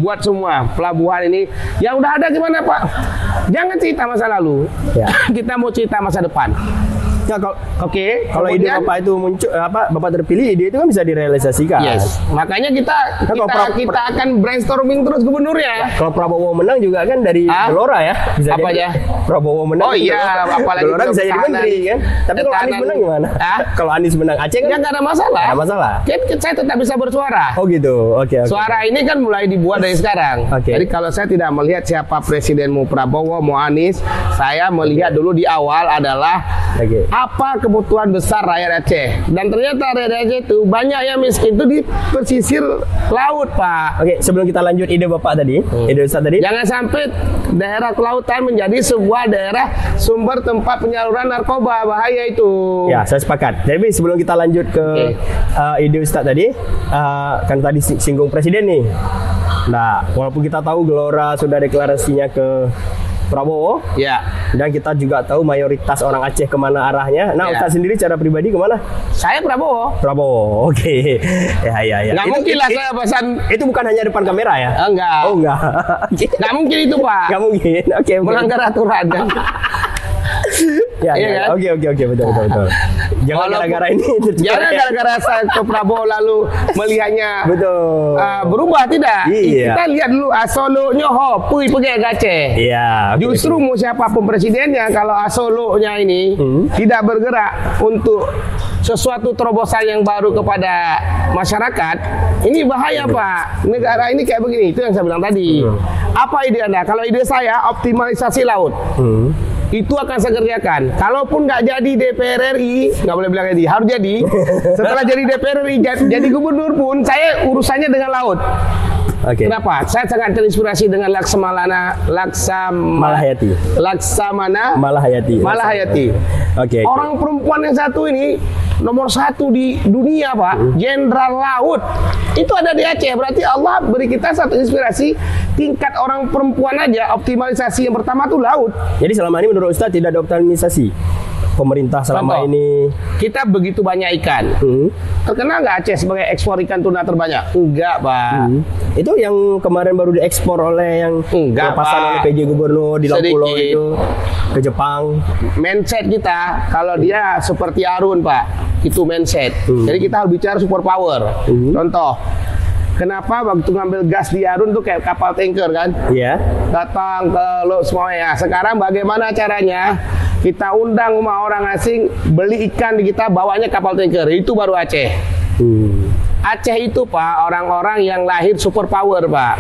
[SPEAKER 3] buat semua pelabuhan ini yang udah ada gimana, Pak? Jangan cerita masa lalu. Kita mau cerita masa depan. Kalau ide Bapak itu muncul, Bapak terpilih, ide itu kan bisa direalisasikan. Makanya kita akan brainstorming terus gubernurnya.
[SPEAKER 2] Kalau Prabowo menang juga kan dari Gelora ya. Bisa
[SPEAKER 3] apa aja?
[SPEAKER 2] Prabowo menang.
[SPEAKER 3] Apalagi
[SPEAKER 2] Gelora bisa jadi menteri kan. Tapi kalau Anies menang gimana? Kalau Anies menang Aceh kan?
[SPEAKER 3] Ya nggak ada masalah.
[SPEAKER 2] Nggak ada masalah.
[SPEAKER 3] Saya tetap bisa bersuara.
[SPEAKER 2] Gitu.
[SPEAKER 3] Suara ini kan mulai dibuat dari sekarang. Jadi kalau saya tidak melihat siapa presiden, mau Prabowo, mau Anies, saya melihat dulu di awal adalah apa kebutuhan besar rakyat Aceh. Dan ternyata rakyat Aceh itu banyak yang miskin itu di pesisir laut, Pak.
[SPEAKER 2] Oke, sebelum kita lanjut ide Bapak tadi, ide Ustaz tadi.
[SPEAKER 3] Jangan sampai daerah kelautan menjadi sebuah daerah sumber tempat penyaluran narkoba, bahaya itu.
[SPEAKER 2] Ya, saya sepakat. Jadi sebelum kita lanjut ke ide Ustaz tadi, kan tadi singgung presiden nih. Nah, walaupun kita tahu Gelora sudah deklarasinya ke Prabowo,
[SPEAKER 3] Ya.
[SPEAKER 2] dan kita juga tahu mayoritas orang Aceh kemana arahnya. Nah,
[SPEAKER 3] Ya.
[SPEAKER 2] Ustaz sendiri cara pribadi kemana?
[SPEAKER 3] Saya Prabowo.
[SPEAKER 2] Prabowo, oke. Ya.
[SPEAKER 3] Nggak mungkin lah saya pesan.
[SPEAKER 2] Itu bukan hanya depan kamera ya?
[SPEAKER 3] Enggak.
[SPEAKER 2] Oh, enggak.
[SPEAKER 3] Nggak mungkin itu, Pak.
[SPEAKER 2] Nggak mungkin. Oke.
[SPEAKER 3] Melanggar aturan.
[SPEAKER 2] Ya,
[SPEAKER 3] Iya kan?
[SPEAKER 2] Oke, betul. Jangan gara-gara ini.
[SPEAKER 3] Jangan gara-gara saya ke Prabowo lalu melihatnya
[SPEAKER 2] Betul.
[SPEAKER 3] berubah, tidak.
[SPEAKER 2] Iya.
[SPEAKER 3] Kita lihat dulu Solo-nya pergi ke Aceh.
[SPEAKER 2] Iya. oke,
[SPEAKER 3] Justru
[SPEAKER 2] oke.
[SPEAKER 3] mau siapapun presidennya, kalau Solo-nya ini tidak bergerak untuk sesuatu terobosan yang baru kepada masyarakat, ini bahaya, Pak. Negara ini kayak begini. Itu yang saya bilang tadi. Apa ide Anda? Kalau ide saya optimalisasi laut. Itu akan saya kerjakan. Kalaupun nggak jadi DPR RI, nggak boleh bilang jadi, harus jadi. Setelah jadi DPR RI, jadi gubernur pun, saya urusannya dengan laut.
[SPEAKER 2] Oke.
[SPEAKER 3] Kenapa? Saya sangat terinspirasi dengan Malahayati.
[SPEAKER 2] Oke.
[SPEAKER 3] Orang perempuan yang satu ini nomor 1 di dunia, Pak, jenderal laut. Itu ada di Aceh. Berarti Allah beri kita satu inspirasi. Tingkat orang perempuan aja optimalisasi yang pertama tuh laut.
[SPEAKER 2] Jadi selama ini menurut Ustaz tidak ada optimalisasi pemerintah selama
[SPEAKER 3] Contoh,
[SPEAKER 2] ini.
[SPEAKER 3] kita begitu banyak ikan. Terkenal nggak Aceh sebagai ekspor ikan tuna terbanyak? Enggak, Pak.
[SPEAKER 2] Itu yang kemarin baru diekspor oleh yang
[SPEAKER 3] Enggak,
[SPEAKER 2] lepasan
[SPEAKER 3] Pak.
[SPEAKER 2] oleh PJ Gubernur di Lampulo
[SPEAKER 3] Sedikit.
[SPEAKER 2] itu ke Jepang.
[SPEAKER 3] Mindset kita kalau dia seperti Arun, Pak, itu mindset. Jadi kita harus bicara super power. Contoh, kenapa waktu ngambil gas di Arun tuh kayak kapal tanker kan?
[SPEAKER 2] Iya.
[SPEAKER 3] Datang ke lo semuanya. Sekarang bagaimana caranya? Kita undang rumah orang asing beli ikan di kita, bawanya kapal tanker. Itu baru Aceh. Aceh itu, Pak, orang-orang yang lahir super power, Pak.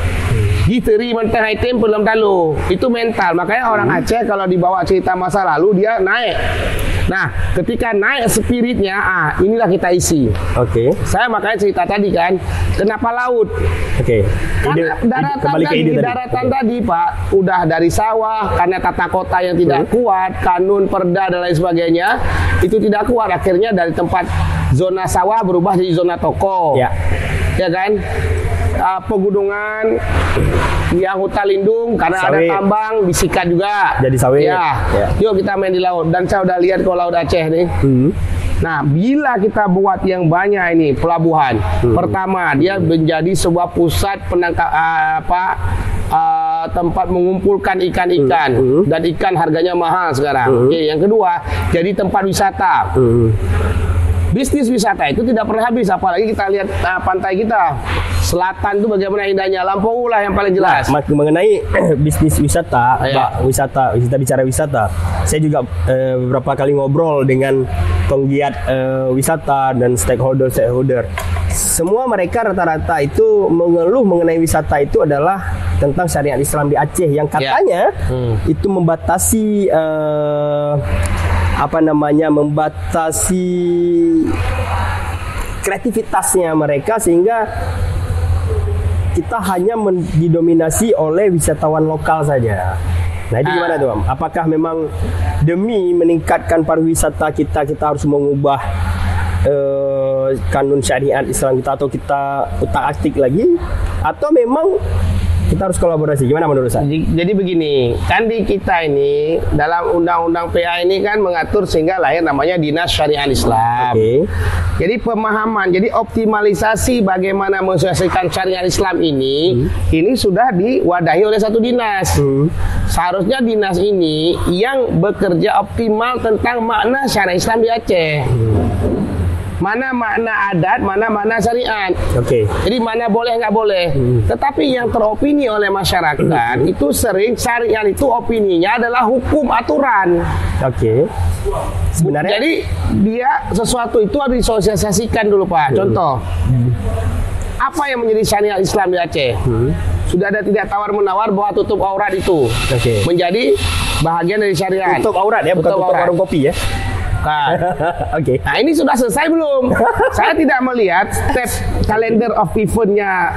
[SPEAKER 3] Giteri mentah item belum tahu. Itu mental. Makanya orang Aceh kalau dibawa cerita masa lalu dia naik. Nah, ketika naik spiritnya, inilah kita isi.
[SPEAKER 2] Oke.
[SPEAKER 3] Saya makanya cerita tadi kan, kenapa laut?
[SPEAKER 2] Oke.
[SPEAKER 3] Karena daratan tadi, Pak, udah dari sawah, karena tata kota yang tidak kuat, kanun perda dan lain sebagainya, itu tidak kuat. Akhirnya dari tempat zona sawah berubah jadi zona toko.
[SPEAKER 2] Ya.
[SPEAKER 3] Ya kan? Pegunungan yang hutan lindung karena
[SPEAKER 2] Sawit.
[SPEAKER 3] ada tambang disikat juga.
[SPEAKER 2] Jadi sawit.
[SPEAKER 3] Ya. Yuk kita main di laut. Dan saya udah lihat kalau laut Aceh nih. Nah, bila kita buat yang banyak ini pelabuhan, pertama dia menjadi sebuah pusat tempat mengumpulkan ikan-ikan dan ikan harganya mahal sekarang. Oke, yang kedua jadi tempat wisata. Bisnis wisata itu tidak pernah habis, apalagi kita lihat pantai kita selatan itu bagaimana indahnya. Lampau lah yang paling jelas.
[SPEAKER 2] Mengenai bisnis wisata,
[SPEAKER 3] Ya.
[SPEAKER 2] kita bicara wisata. Saya juga beberapa kali ngobrol dengan penggiat wisata dan stakeholder. Semua mereka rata-rata itu mengeluh mengenai wisata itu adalah tentang syariat Islam di Aceh yang katanya itu membatasi membatasi kreativitasnya mereka, sehingga kita hanya didominasi oleh wisatawan lokal saja. Nah, itu gimana tuh, Am? Apakah memang demi meningkatkan pariwisata kita harus mengubah kanun syariat Islam kita, atau kita utak-atik lagi, atau memang kita harus kolaborasi? Gimana menurut saya?
[SPEAKER 3] Jadi begini, kan di kita ini dalam undang-undang PA ini kan mengatur sehingga lahir namanya Dinas Syariat Islam.
[SPEAKER 2] Oke.
[SPEAKER 3] Jadi pemahaman, jadi optimalisasi bagaimana mensukseskan syariat Islam ini sudah diwadahi oleh satu dinas. Seharusnya dinas ini yang bekerja optimal tentang makna syariat Islam di Aceh. Mana makna adat, mana syariat.
[SPEAKER 2] Oke.
[SPEAKER 3] Jadi mana boleh nggak boleh. Tetapi yang teropini oleh masyarakat itu sering syariat itu opininya adalah hukum aturan.
[SPEAKER 2] Oke. Sebenarnya
[SPEAKER 3] Jadi dia sesuatu itu harus disosialisasikan dulu, Pak. Contoh, apa yang menjadi syariat Islam di Aceh? Sudah ada tidak tawar-menawar bahwa tutup aurat itu
[SPEAKER 2] Oke.
[SPEAKER 3] menjadi bahagian dari syariat.
[SPEAKER 2] tutup aurat ya, bukan tutup
[SPEAKER 3] aurat.
[SPEAKER 2] warung kopi ya.
[SPEAKER 3] Nah,
[SPEAKER 2] Oke.
[SPEAKER 3] nah ini sudah selesai belum? Saya tidak melihat step kalender of eventnya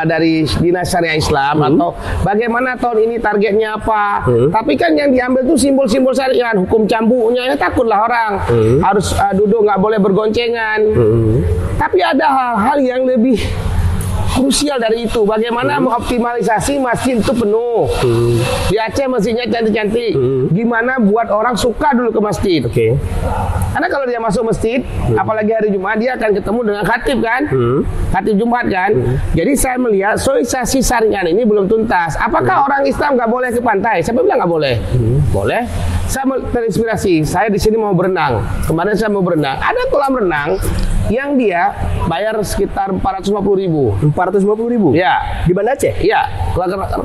[SPEAKER 3] dari Dinas Syariah Islam atau bagaimana tahun ini targetnya apa. Tapi kan yang diambil tuh simbol-simbol syariah, hukum cambuknya, ya takutlah orang harus duduk nggak boleh bergoncengan. Tapi ada hal-hal yang lebih krusial dari itu. Bagaimana mengoptimalisasi masjid itu penuh. Di Aceh masjidnya cantik-cantik. Gimana buat orang suka dulu ke masjid.
[SPEAKER 2] Oke.
[SPEAKER 3] Karena kalau dia masuk masjid, apalagi hari Jumat, dia akan ketemu dengan khatib kan, khatib Jumat kan. Jadi saya melihat sosialisasi saringan ini belum tuntas. Apakah orang Islam nggak boleh ke pantai? Siapa bilang nggak boleh? Boleh. Saya terinspirasi. Saya di sini mau berenang. Kemarin saya mau berenang. Ada kolam renang yang dia bayar sekitar 450.000.
[SPEAKER 2] 450.000.
[SPEAKER 3] Ya.
[SPEAKER 2] Di Banda Aceh?
[SPEAKER 3] Iya,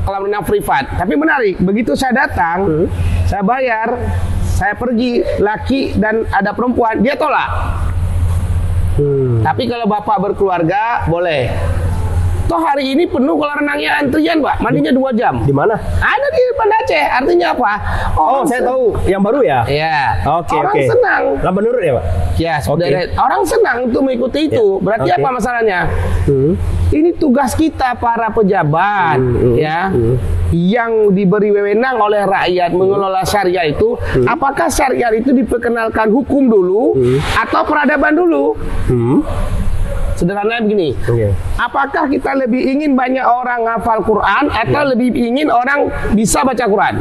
[SPEAKER 3] kolam renang privat. Tapi menarik, begitu saya datang, saya bayar, saya pergi, laki dan ada perempuan, dia tolak. Tapi kalau bapak berkeluarga, boleh. Toh hari ini penuh kolam renangnya antrian, Pak. Mandinya 2 jam.
[SPEAKER 2] Di mana?
[SPEAKER 3] Ada di Banda Aceh. Artinya apa?
[SPEAKER 2] Oh, saya tahu. Yang baru ya?
[SPEAKER 3] Iya.
[SPEAKER 2] Oke,
[SPEAKER 3] orang
[SPEAKER 2] oke.
[SPEAKER 3] senang.
[SPEAKER 2] Lamban Nurut ya, Pak?
[SPEAKER 3] Ya,
[SPEAKER 2] Oke.
[SPEAKER 3] orang senang untuk mengikuti itu. Berarti
[SPEAKER 2] Oke.
[SPEAKER 3] apa masalahnya? Ini tugas kita para pejabat, ya, yang diberi wewenang oleh rakyat mengelola syariah itu. Apakah syariah itu diperkenalkan hukum dulu atau peradaban dulu? Sederhananya begini. Apakah kita lebih ingin banyak orang hafal Quran atau lebih ingin orang bisa baca Quran?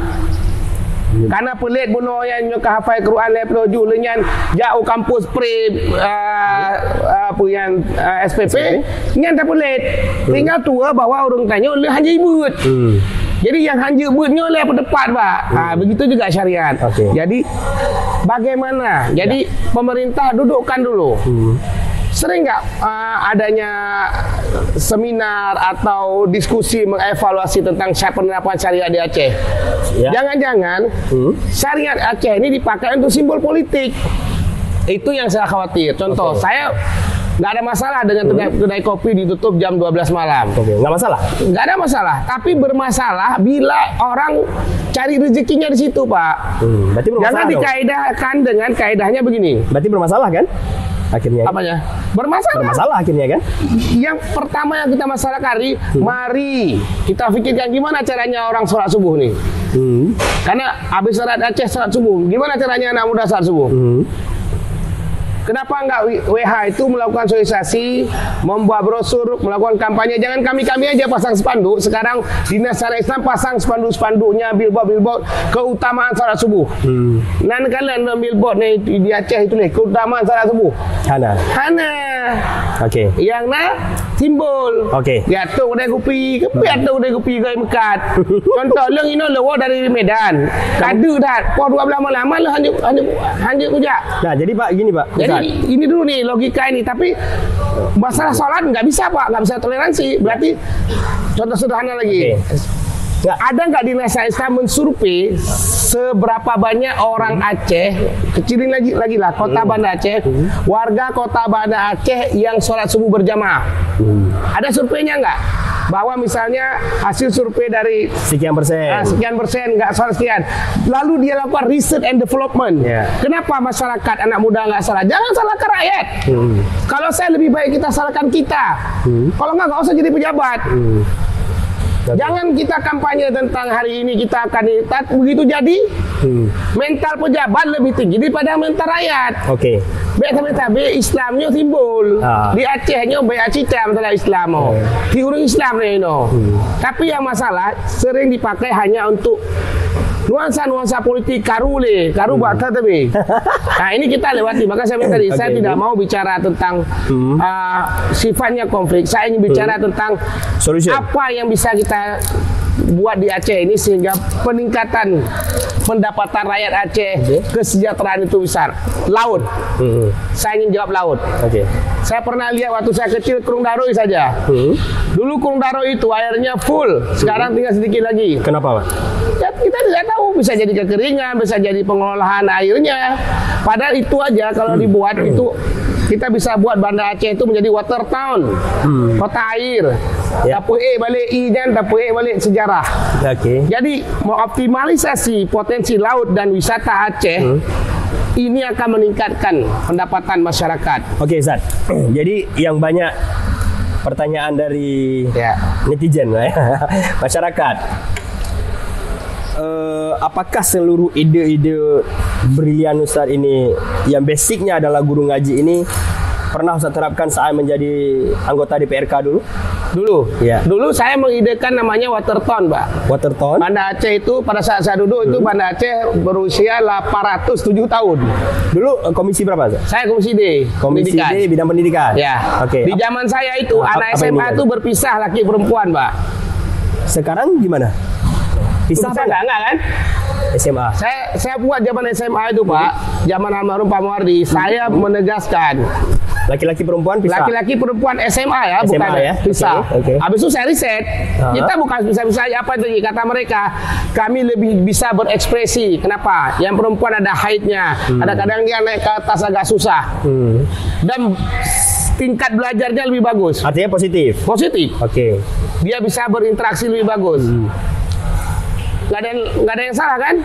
[SPEAKER 3] Karena pelit bunuh yang nyuka hafal Quran lepas tujuh lenyan jauh kampus pre punya SPP nyan tak pelit. Tinggal tua bawa orang tanya oleh hanya ibut. Jadi yang hanya ibutnya oleh pendapat, Pak. Begitu juga syariat. Jadi bagaimana? Jadi pemerintah dudukkan dulu. Sering nggak adanya seminar atau diskusi mengevaluasi tentang penerapan syariat di Aceh? Jangan-jangan syariat Aceh ini dipakai untuk simbol politik. Itu yang saya khawatir. Contoh, saya nggak ada masalah dengan kedai kopi ditutup jam 12 malam.
[SPEAKER 2] Nggak masalah?
[SPEAKER 3] Nggak ada masalah. Tapi bermasalah bila orang cari rezekinya di situ, Pak.
[SPEAKER 2] Berarti bermasalah.
[SPEAKER 3] Jangan dikaedahkan dengan kaedahnya begini.
[SPEAKER 2] Berarti bermasalah kan? Akhirnya.
[SPEAKER 3] Apanya? Bermasalah
[SPEAKER 2] Akhirnya kan?
[SPEAKER 3] Yang pertama yang kita masalah kali, mari kita pikirkan gimana caranya orang sholat subuh nih. Karena habis sholat Aceh sholat subuh, gimana caranya anak muda sholat subuh? Kenapa enggak WH itu melakukan sosialisasi, membuat brosur, melakukan kampanye? Jangan kami-kami aja pasang spanduk. Sekarang Dinas Syariah Islam pasang spanduk-spanduknya, billboard keutamaan salat subuh. Nan kalian billboard nih di Aceh itu nih, keutamaan salat subuh. Hana.
[SPEAKER 2] Oke.
[SPEAKER 3] Yang simbol.
[SPEAKER 2] Oke.
[SPEAKER 3] Jatuh kedai kopi, jatuh kedai kopi ke Mekat. Contoh leng ini lewo dari Medan. Kadu dah, po 12 malam lah hanya kerja.
[SPEAKER 2] Nah, jadi Pak gini, Pak.
[SPEAKER 3] Jadi ini dulu nih logika ini, tapi masalah sholat nggak bisa, Pak, nggak bisa toleransi. Berarti contoh sederhana lagi. Ada nggak Dinas Syariah Islam mensurvei seberapa banyak orang Aceh, kecilin lagi lah kota Banda Aceh, warga kota Banda Aceh yang sholat subuh berjamaah? Ada surveinya nggak? Bahwa misalnya hasil survei dari
[SPEAKER 2] sekian persen
[SPEAKER 3] nggak sholat sekian, lalu dia lakukan research and development. Kenapa masyarakat anak muda nggak salah? Jangan salahkan rakyat. Kalau saya lebih baik kita salahkan kita. Kalau nggak usah jadi pejabat. Jangan kita kampanye tentang hari ini kita akan begitu jadi mental pejabat lebih tinggi daripada mental rakyat. Islamnya simbol di Acehnya Acita masalah Islam di urung Islam nih Tapi yang masalah sering dipakai hanya untuk nuansa politik karu bakta tapi. Nah ini kita lewati. Maka saya bilang tadi saya tidak mau bicara tentang sifatnya konflik. Saya ingin bicara tentang apa yang bisa kita buat di Aceh ini sehingga peningkatan pendapatan rakyat Aceh, kesejahteraan itu besar. Laut. Saya ingin jawab laut. Saya pernah lihat waktu saya kecil Kurung Daroi saja. Dulu Kurung Daroi itu airnya full. Sekarang tinggal sedikit lagi.
[SPEAKER 2] Kenapa, Pak?
[SPEAKER 3] Ya, kita tidak tahu, bisa jadi kekeringan, bisa jadi pengelolaan airnya. Padahal itu aja kalau dibuat itu kita bisa buat Banda Aceh itu menjadi water town, kota air. Tapu'e balik dan tapu'e balik sejarah. Jadi mengoptimalisasi potensi laut dan wisata Aceh ini akan meningkatkan pendapatan masyarakat.
[SPEAKER 2] Oke, Ustaz. Jadi yang banyak pertanyaan dari netizen lah ya, masyarakat. Apakah seluruh ide-ide brilian Ustaz ini yang basicnya adalah guru ngaji ini pernah Ustaz terapkan saat menjadi anggota DPRK dulu?
[SPEAKER 3] Dulu saya mengidekan namanya Waterton, Pak.
[SPEAKER 2] Waterton.
[SPEAKER 3] Banda Aceh itu pada saat saya duduk itu Banda Aceh berusia 807 tahun.
[SPEAKER 2] Dulu komisi berapa, Ustaz?
[SPEAKER 3] Saya komisi D.
[SPEAKER 2] Komisi
[SPEAKER 3] pendidikan.
[SPEAKER 2] D bidang pendidikan.
[SPEAKER 3] Ya.
[SPEAKER 2] Oke.
[SPEAKER 3] Di zaman saya itu anak SMA itu berpisah laki perempuan, Pak.
[SPEAKER 2] Sekarang gimana? Pisah apa
[SPEAKER 3] enggak kan?
[SPEAKER 2] SMA.
[SPEAKER 3] Saya buat zaman SMA itu, Pak. Zaman almarhum Pak Muardi, saya menegaskan
[SPEAKER 2] laki-laki perempuan pisah.
[SPEAKER 3] Laki-laki perempuan SMA ya,
[SPEAKER 2] SMA
[SPEAKER 3] bukan
[SPEAKER 2] ya?
[SPEAKER 3] pisah.
[SPEAKER 2] Okay.
[SPEAKER 3] Habis itu saya riset. Kita bukan bisa-bisa apa itu kata mereka. Kami lebih bisa berekspresi. Kenapa? Yang perempuan ada haidnya. Kadang-kadang dia naik ke atas agak susah. Dan tingkat belajarnya lebih bagus.
[SPEAKER 2] Artinya positif.
[SPEAKER 3] Positif.
[SPEAKER 2] Oke.
[SPEAKER 3] Dia bisa berinteraksi lebih bagus. Nggak ada yang salah kan?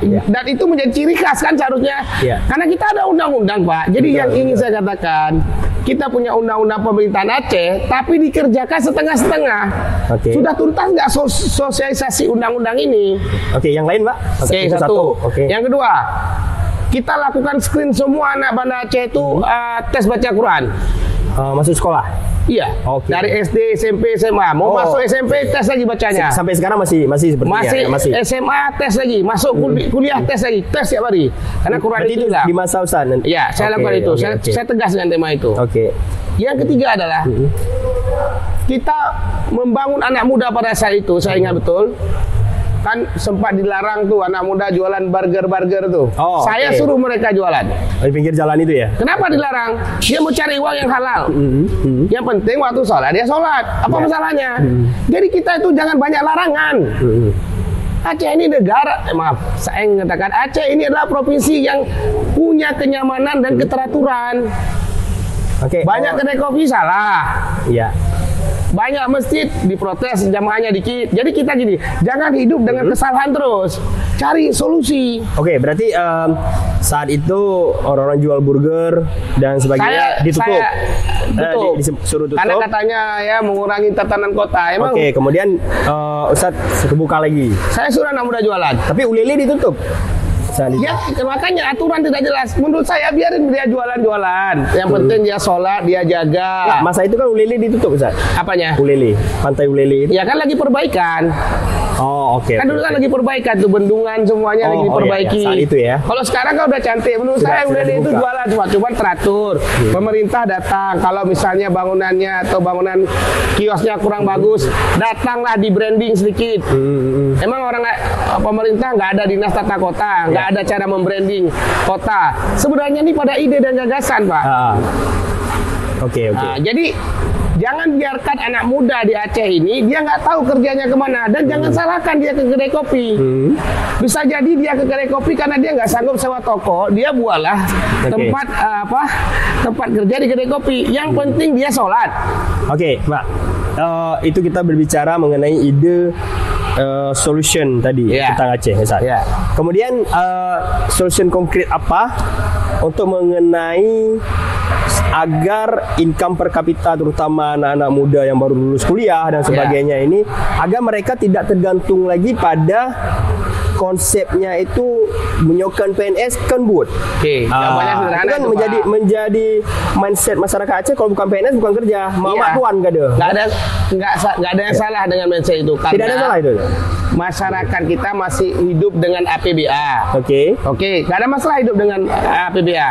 [SPEAKER 3] Dan itu menjadi ciri khas kan seharusnya. Karena kita ada undang-undang, Pak. Jadi yang ingin saya katakan, kita punya undang-undang pemerintahan Aceh, tapi dikerjakan setengah-setengah. Sudah tuntas nggak sosialisasi undang-undang ini?
[SPEAKER 2] Yang lain, Pak?
[SPEAKER 3] Satu. Yang kedua, kita lakukan screen semua anak Banda Aceh itu tes baca Quran.
[SPEAKER 2] Masuk sekolah?
[SPEAKER 3] Iya. Dari SD, SMP, SMA. Mau masuk SMP, tes lagi bacanya.
[SPEAKER 2] Sampai sekarang masih seperti
[SPEAKER 3] masih SMA, tes lagi. Masuk kuliah, tes lagi. Tes tiap hari. Karena Quran itu
[SPEAKER 2] di masa Ustaz.
[SPEAKER 3] Iya, saya lakukan itu. Saya tegas dengan tema itu. Yang ketiga adalah kita membangun anak muda pada saat itu. Saya ingat betul. Kan sempat dilarang tuh anak muda jualan burger tuh. Saya suruh mereka jualan
[SPEAKER 2] di pinggir jalan itu ya.
[SPEAKER 3] Kenapa dilarang? Dia mau cari uang yang halal. Yang penting waktu sholat dia sholat. Apa masalahnya? Jadi kita itu jangan banyak larangan. Aceh ini negara, maaf, saya mengatakan Aceh ini adalah provinsi yang punya kenyamanan dan keteraturan. Banyak kedai kopi salah.
[SPEAKER 2] Iya.
[SPEAKER 3] Banyak masjid diprotes jamaahnya dikit. Jadi kita gini, jangan hidup dengan kesalahan terus. Cari solusi.
[SPEAKER 2] Berarti saat itu orang-orang jual burger dan sebagainya ditutup. Disuruh tutup.
[SPEAKER 3] Karena katanya ya mengurangi tatanan kota. Emang.
[SPEAKER 2] Kemudian Ustadz kebuka lagi.
[SPEAKER 3] Saya suruh anak muda jualan.
[SPEAKER 2] Tapi Ulili ditutup.
[SPEAKER 3] Ya, makanya aturan tidak jelas. Menurut saya biarin dia jualan-jualan. Yang penting dia sholat, dia jaga.
[SPEAKER 2] Masa itu kan Ulili ditutup, Ustaz.
[SPEAKER 3] Apanya?
[SPEAKER 2] Ulili, pantai Ulili itu.
[SPEAKER 3] Ya kan lagi perbaikan. Kan dulu kan lagi perbaikan tuh, bendungan semuanya lagi diperbaiki.
[SPEAKER 2] Saat itu ya.
[SPEAKER 3] Kalau sekarang kan udah cantik. Menurut saya Ulili itu jualan cuma teratur. Pemerintah datang. Kalau misalnya bangunannya atau bangunan kiosnya kurang bagus, datanglah di branding sedikit. Emang pemerintah nggak ada dinas tata kota, nggak ada cara membranding kota. Sebenarnya ini pada ide dan gagasan, Pak. Jadi jangan biarkan anak muda di Aceh ini dia nggak tahu kerjanya kemana, dan jangan salahkan dia ke kedai kopi. Bisa jadi dia ke kedai kopi karena dia nggak sanggup sewa toko, dia buatlah tempat kerja di kedai kopi. Yang penting dia sholat. Pak.
[SPEAKER 2] Itu kita berbicara mengenai ide solution tadi tentang Aceh, Ustaz. Kemudian solution konkret apa untuk mengenai agar income per kapita terutama anak-anak muda yang baru lulus kuliah dan sebagainya ini, agar mereka tidak tergantung lagi pada konsepnya itu menyokan PNS kan buat.
[SPEAKER 3] Jawabannya sederhana
[SPEAKER 2] itu kan menjadi mindset masyarakat Aceh, kalau bukan PNS bukan kerja. Mamak tuan gak ada.
[SPEAKER 3] Nggak ada yang salah dengan mindset itu. Karena
[SPEAKER 2] tidak ada salah itu.
[SPEAKER 3] Masyarakat kita masih hidup dengan APBA. Nggak ada masalah hidup dengan APBA.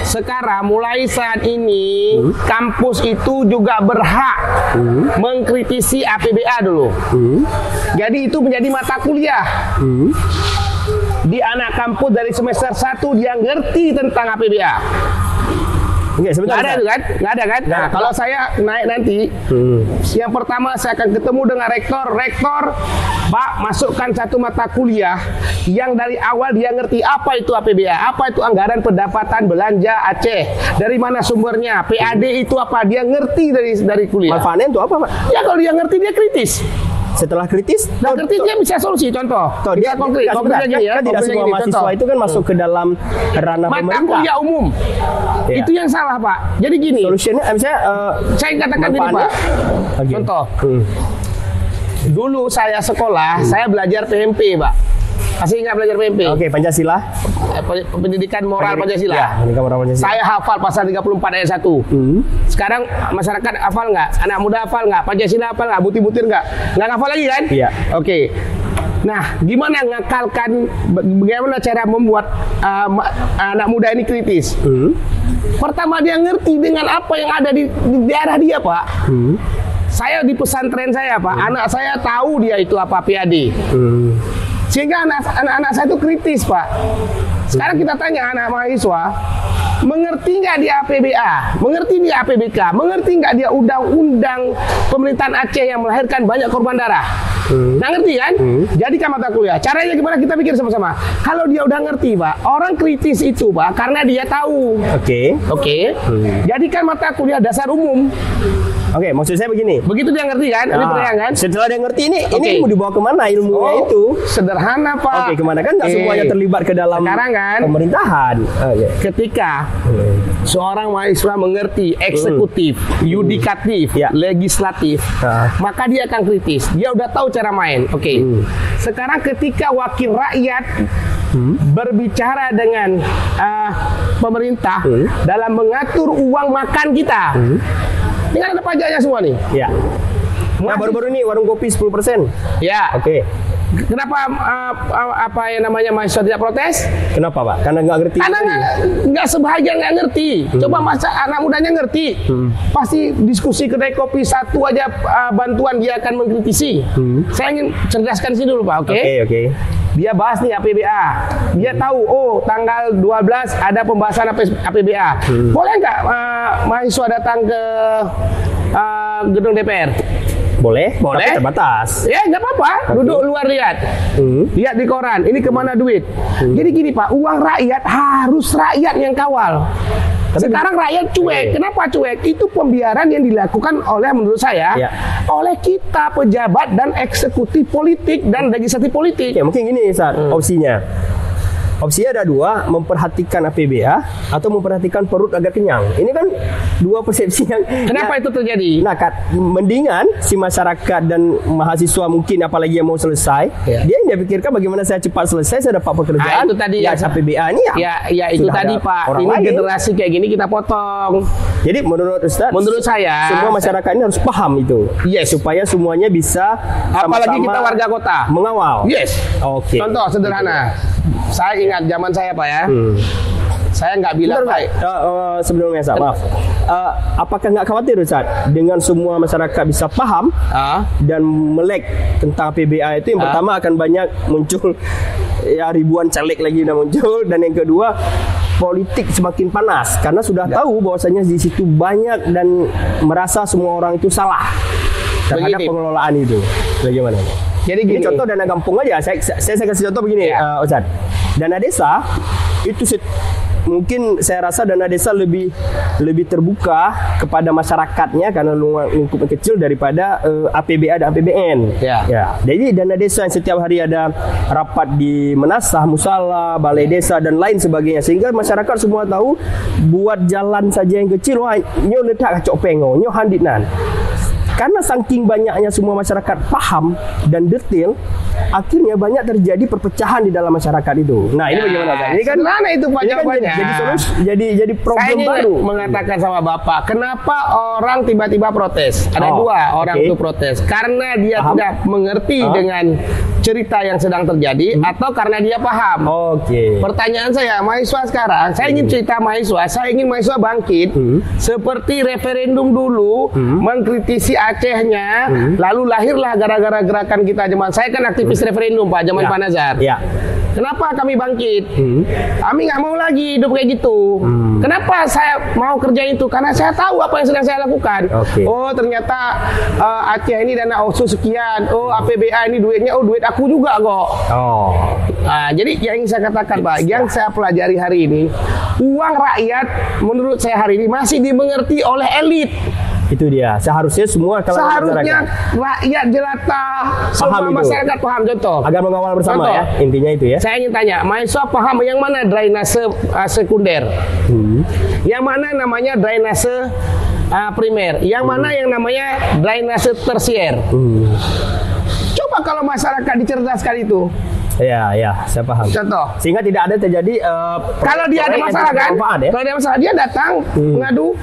[SPEAKER 3] Sekarang mulai saat ini kampus itu juga berhak mengkritisi APBA dulu. Jadi itu menjadi mata kuliah. Di anak kampus dari semester 1 dia ngerti tentang APBA. Nggak ada kan? Nah, kalau saya naik nanti, yang pertama saya akan ketemu dengan rektor, Pak, masukkan satu mata kuliah yang dari awal dia ngerti apa itu APBA, apa itu anggaran pendapatan belanja Aceh, dari mana sumbernya, PAD itu apa, dia ngerti dari kuliah.
[SPEAKER 2] Manfaatnya itu apa, Pak?
[SPEAKER 3] Ya kalau dia ngerti dia kritis.
[SPEAKER 2] Setelah kritis,
[SPEAKER 3] Nah, kritis dia bisa solusi. Contoh,
[SPEAKER 2] dia
[SPEAKER 3] konkret gini ya.
[SPEAKER 2] Tidak semua mahasiswa itu kan masuk ke dalam ranah
[SPEAKER 3] mata
[SPEAKER 2] pemerintah.
[SPEAKER 3] kuliah umum.
[SPEAKER 2] Iya.
[SPEAKER 3] Itu yang salah, Pak. Jadi gini.
[SPEAKER 2] Solusinya, misalnya,
[SPEAKER 3] Saya katakan gini, Pak.
[SPEAKER 2] Okay.
[SPEAKER 3] Contoh. Dulu saya sekolah, saya belajar PMP, Pak. Masih ingat belajar PMP?
[SPEAKER 2] Oke, Pancasila.
[SPEAKER 3] Pendidikan moral Pancasila.
[SPEAKER 2] Ya, pendidikan moral Pancasila.
[SPEAKER 3] Saya hafal pasal 34 ayat 1. Sekarang masyarakat hafal nggak? Anak muda hafal nggak? Pancasila hafal nggak? Butir-butir nggak? Nggak hafal lagi kan?
[SPEAKER 2] Iya.
[SPEAKER 3] Oke. Nah, gimana ngakalkan? Bagaimana cara membuat anak muda ini kritis? Pertama dia ngerti dengan apa yang ada di daerah dia, Pak. Saya di pesantren saya, Pak. Anak saya tahu dia itu apa PAD. Sehingga anak-anak saya itu kritis, Pak. Sekarang kita tanya anak mahasiswa, mengerti nggak dia APBA? Mengerti nggak APBK? Mengerti nggak dia undang-undang pemerintahan Aceh yang melahirkan banyak korban darah? Nggak ngerti kan? Jadi kan mata kuliah. Caranya gimana kita pikir sama-sama? Kalau dia udah ngerti, Pak, orang kritis itu, Pak, karena dia tahu. Oke. Jadi kan mata kuliah dasar umum.
[SPEAKER 2] Oke, maksud saya begini.
[SPEAKER 3] Begitu dia ngerti kan? Ini pertanyaan kan?
[SPEAKER 2] Setelah dia ngerti ini mau dibawa kemana ilmunya itu?
[SPEAKER 3] Sederhana, Pak.
[SPEAKER 2] Oke, kemana kan nggak semuanya terlibat ke dalam
[SPEAKER 3] sekarang kan
[SPEAKER 2] pemerintahan.
[SPEAKER 3] Ketika seorang mahasiswa mengerti eksekutif, yudikatif, legislatif, maka dia akan kritis. Dia udah tahu cara main. Oke. Sekarang ketika wakil rakyat berbicara dengan pemerintah dalam mengatur uang makan kita, ini kan ada pajaknya semua nih.
[SPEAKER 2] Ya. Nah, baru-baru ini warung kopi 10%.
[SPEAKER 3] Ya.
[SPEAKER 2] Oke.
[SPEAKER 3] Kenapa apa yang namanya mahasiswa tidak protes?
[SPEAKER 2] Kenapa, Pak? Karena nggak ngerti.
[SPEAKER 3] Karena nggak sebahagian nggak ngerti. Coba masa anak mudanya ngerti, pasti diskusi kedai kopi satu aja bantuan dia akan mengkritisi. Saya ingin cerdaskan sini dulu, Pak. Oke. Dia bahas nih APBA. Dia tahu, tanggal 12 ada pembahasan APBA. Boleh nggak mahasiswa datang ke gedung DPR?
[SPEAKER 2] Boleh, tapi terbatas.
[SPEAKER 3] Ya, nggak apa-apa. Duduk luar lihat. Lihat di koran, ini kemana duit. Jadi gini, Pak, uang rakyat harus rakyat yang kawal. Sekarang rakyat cuek. Kenapa cuek? Itu pembiaran yang dilakukan oleh, menurut saya, oleh kita pejabat dan eksekutif politik dan legislatif politik.
[SPEAKER 2] Ya, mungkin gini, Ustaz, opsinya. Opsinya ada dua, memperhatikan APBA atau memperhatikan perut agar kenyang. Ini kan dua persepsi yang...
[SPEAKER 3] Kenapa itu terjadi?
[SPEAKER 2] Nah, mendingan si masyarakat dan mahasiswa mungkin apalagi yang mau selesai, dia pikirkan bagaimana saya cepat selesai, saya dapat pekerjaan.
[SPEAKER 3] Itu tadi
[SPEAKER 2] ya, APBA ini
[SPEAKER 3] ya itu tadi, Pak. Ini lain. Generasi kayak gini kita potong.
[SPEAKER 2] Jadi menurut Ustaz,
[SPEAKER 3] menurut saya
[SPEAKER 2] semua masyarakat ini harus paham itu. Supaya semuanya bisa
[SPEAKER 3] apalagi kita warga kota
[SPEAKER 2] mengawal.
[SPEAKER 3] Oke. Contoh sederhana. Saya ingat zaman saya, Pak, ya. Saya nggak bilang, Pak.
[SPEAKER 2] Sebelumnya, maaf. Apakah nggak khawatir, Ustaz, dengan semua masyarakat bisa paham dan melek tentang PBA itu? Yang pertama akan banyak muncul ribuan caleg lagi udah muncul, dan yang kedua politik semakin panas karena sudah tahu bahwasanya di situ banyak dan merasa semua orang itu salah terhadap pengelolaan itu. Bagaimana?
[SPEAKER 3] Jadi
[SPEAKER 2] gini, ini contoh dana kampung aja. Saya kasih contoh begini, Ustaz. Dana desa itu mungkin saya rasa dana desa lebih terbuka kepada masyarakatnya karena lingkupnya kecil daripada APBA dan APBN. Jadi dana desa yang setiap hari ada rapat di Menasah, Musala, Balai Desa dan lain sebagainya, sehingga masyarakat semua tahu buat jalan saja yang kecil, wah nyo letak kacok pengo, nyo handitnan. Karena saking banyaknya semua masyarakat paham dan detail, akhirnya banyak terjadi perpecahan di dalam masyarakat itu. Nah, ini bagaimana, Pak? Ini kan
[SPEAKER 3] mana itu jawabannya?
[SPEAKER 2] Jadi solusi, jadi problem baru.
[SPEAKER 3] Mengatakan sama Bapak, kenapa orang tiba-tiba protes? Ada dua orang itu protes. Karena dia tidak mengerti dengan cerita yang sedang terjadi atau karena dia paham. Pertanyaan saya, mahasiswa sekarang, saya ingin cerita mahasiswa, saya ingin mahasiswa bangkit seperti referendum dulu, mengkritisi Acehnya, lalu lahirlah gara-gara gerakan kita zaman. Saya kan aktivis referendum, Pak, zaman Pak Nazar. Kenapa kami bangkit? Kami nggak mau lagi hidup kayak gitu. Kenapa saya mau kerja itu? Karena saya tahu apa yang sedang saya lakukan. Oh, ternyata Aceh ini dana OSU sekian. Oh, APBA ini duitnya, duit aku juga kok. Jadi yang ingin saya katakan, Pak, yang saya pelajari hari ini, uang rakyat menurut saya hari ini masih dimengerti oleh elit.
[SPEAKER 2] Itu dia. Seharusnya semua
[SPEAKER 3] Seharusnya rakyat jelata, semua masyarakat paham. Contoh.
[SPEAKER 2] Agar mengawal bersama ya. Intinya itu ya.
[SPEAKER 3] Saya ingin tanya, mahasiswa paham yang mana drainase sekunder? Yang mana namanya drainase primer? Yang mana yang namanya drainase tersier? Coba kalau masyarakat dicerdaskan itu.
[SPEAKER 2] Ya, saya paham.
[SPEAKER 3] Contoh.
[SPEAKER 2] Sehingga tidak ada terjadi
[SPEAKER 3] kalau dia ada masalah kan?
[SPEAKER 2] Ya?
[SPEAKER 3] Kalau dia ada masalah dia datang mengadu.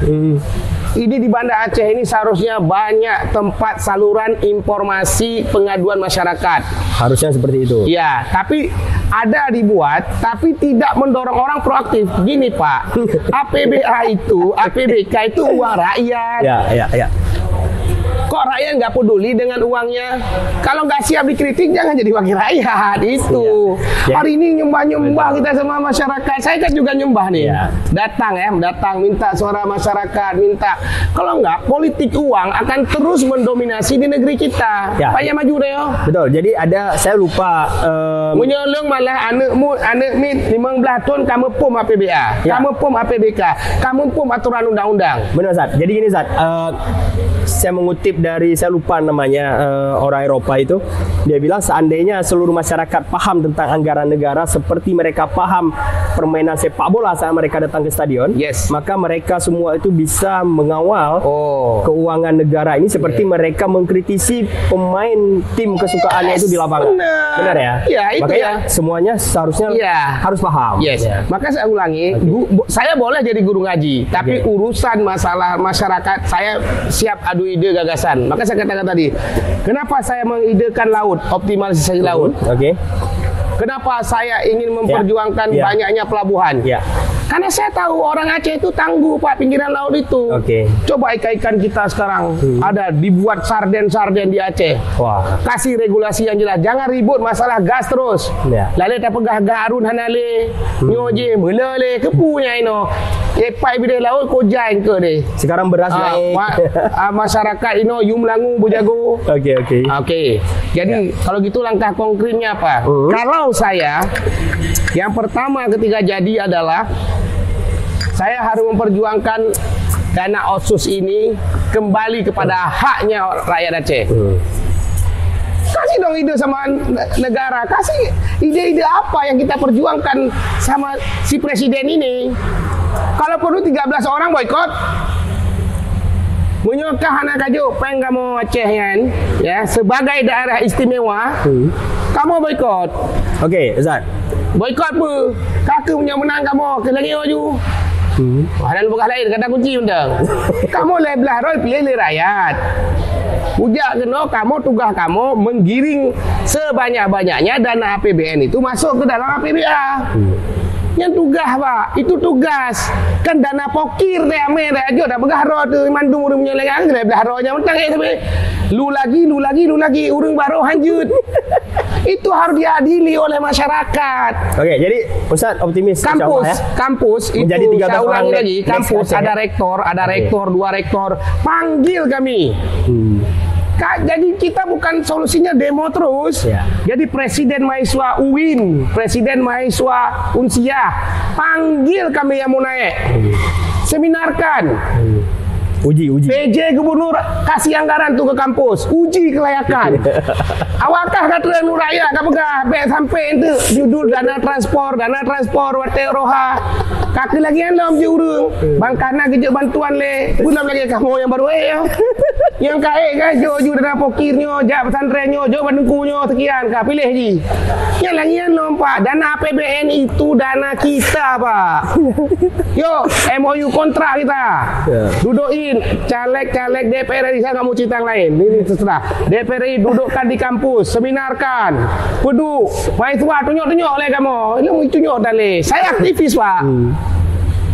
[SPEAKER 3] Ini di Banda Aceh ini seharusnya banyak tempat saluran informasi pengaduan masyarakat.
[SPEAKER 2] Harusnya seperti itu.
[SPEAKER 3] Ya, tapi ada dibuat, tapi tidak mendorong orang proaktif. Gini Pak, APBK itu uang rakyat.
[SPEAKER 2] Ya.
[SPEAKER 3] Kok rakyat nggak peduli dengan uangnya? Kalau nggak siap dikritik, jangan jadi wakil rakyat. Itu. Hari ini nyembah kita sama masyarakat. Saya kan juga nyembah nih. Datang minta suara masyarakat, minta. Kalau nggak, politik uang akan terus mendominasi di negeri kita. Payah maju deh yo.
[SPEAKER 2] Betul. Jadi saya lupa.
[SPEAKER 3] Menyolong malah anak mit 15 tahun kamu pom APBA, kamu pom APBK, kamu pom aturan undang-undang.
[SPEAKER 2] Benar Zat. Jadi gini Zat. Saya mengutip dari, saya lupa namanya, orang Eropa itu, dia bilang seandainya seluruh masyarakat paham tentang anggaran negara seperti mereka paham permainan sepak bola saat mereka datang ke stadion, maka mereka semua itu bisa mengawal keuangan negara ini seperti mereka mengkritisi pemain tim kesukaannya itu di lapangan. Benar ya? Makanya semuanya seharusnya harus paham.
[SPEAKER 3] Maka saya ulangi, saya boleh jadi guru ngaji, tapi urusan masalah masyarakat saya siap adu ide gagasan. Maka saya katakan tadi, kenapa saya mengidekan laut, optimalisasi laut? Kenapa saya ingin memperjuangkan banyaknya pelabuhan? Karena saya tahu orang Aceh itu tangguh Pak, pinggiran laut itu. Coba ikan-ikan kita sekarang ada dibuat sarden-sarden di Aceh. Kasih regulasi yang jelas, jangan ribut masalah gas terus. Lalu tak pegah garun hanale, nyoje melale kepunya ino. Epai bidai laut ko jain ke deh.
[SPEAKER 2] Sekarang beras naik.
[SPEAKER 3] Masyarakat ino yumlangu bujago. Oke. Jadi kalau gitu langkah konkretnya apa? Kalau saya yang pertama ketika jadi adalah saya harus memperjuangkan dana otsus ini kembali kepada haknya rakyat Aceh. Kasih dong ide sama negara, kasih ide-ide apa yang kita perjuangkan sama si presiden ini. Kalau perlu 13 orang boykot. Menyokah anak kajo peng kamu Aceh kan, ya sebagai daerah istimewa, kamu boykot.
[SPEAKER 2] Zat.
[SPEAKER 3] Boykot apa? Kakak punya menang kamu, ke lagi maju. Dan bukan lain kata kunci undang. Kamu belah roy pilih rakyat. Ujak kena kamu tugas kamu menggiring sebanyak-banyaknya dana APBN itu masuk ke dalam APBA. Yang tugas Pak, itu tugas. Kan dana pokir deh ame deh aja dah begahro tu mandung urang punya legang deh begahronya mentang tapi lu lagi urang baru hanjut. Itu harus diadili oleh masyarakat.
[SPEAKER 2] Jadi Ustaz optimis
[SPEAKER 3] kampus itu
[SPEAKER 2] menjadi 13
[SPEAKER 3] saya ulangi
[SPEAKER 2] orang
[SPEAKER 3] lagi, kampus ada rektor, 2 rektor, panggil kami. Jadi kita bukan solusinya demo terus. Jadi presiden mahasiswa UIN, presiden mahasiswa Unsia, panggil kami yang mau naik, seminarkan.
[SPEAKER 2] Uji.
[SPEAKER 3] PJ Gubernur kasih anggaran tuh ke kampus, uji kelayakan. Awakah kata nu raya kapegah be sampai itu judul dana transport wate roha. Kaki lagi andam je urang. Bangkana kerja bantuan le. Guna lagi kamu yang baru ya. Yang kae kan jo dana pokirnyo, jak pesantrennya, jo bandungkunyo sekian kah pilih ji. Yang lagi andam Pak, dana APBN itu dana kita Pak. Yo, MOU kontrak kita. Dudukin caleg-caleg DPR RI, saya nggak mau cerita yang lain, ini terserah. DPR RI dudukkan di kampus, seminarkan, kudu mahasiswa tunjuk-tunjuk oleh kamu, ini mau tunjuk dale. Saya aktivis Pak.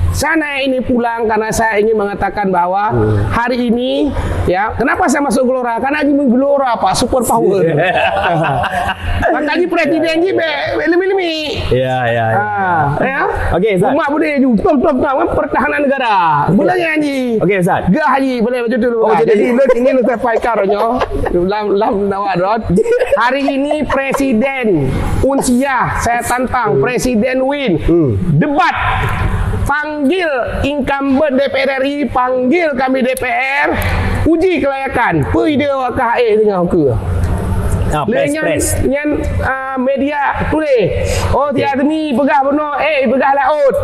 [SPEAKER 3] Saya ini pulang karena saya ingin mengatakan bahwa hari ini ya, kenapa saya masuk Gelora? Karena ini Gelora Pak, super power. Makanya presiden ji lebih-lebih.
[SPEAKER 2] Ya. Oke, Ustaz.
[SPEAKER 3] Umat boleh pertahanan negara. Boleh nyanyi.
[SPEAKER 2] Oke, Ustaz.
[SPEAKER 3] Gah haji boleh macam tu. Jadi ini lu sampaikan ronyo lam nawadot. Hari ini presiden Unsia saya tantang presiden Win debat panggil incumbent DPR RI, panggil kami DPR, uji kelayakan. Ide KHE tengah ke. Yang media tulis. Oh tiada ni pegah benar, pegah laut.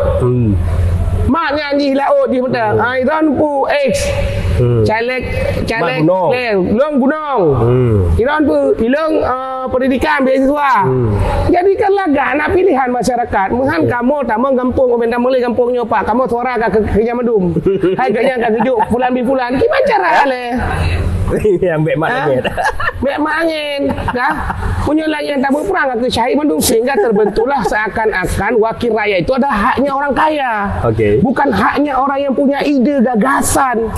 [SPEAKER 3] Mak nyanyi laut di betul. Iron pu X. Caleg Long Gunung. Iron pu Ilong pendidikan beasiswa. Jadikanlah gana pilihan masyarakat. Muhan kamu tamu kampung benda mulai kampungnya Pak. Kamu suara ke Jamadum. Hai kanya ke kejuk bulan gimana cara le?
[SPEAKER 2] Yang bek mak angin.
[SPEAKER 3] Bek mak angin, dah. Punya lagi yang tak berperang ke Syahid Bandung sehingga terbentuklah seakan-akan wakil rakyat itu ada haknya orang kaya.
[SPEAKER 2] Okey.
[SPEAKER 3] Bukan haknya orang yang punya ide, gagasan,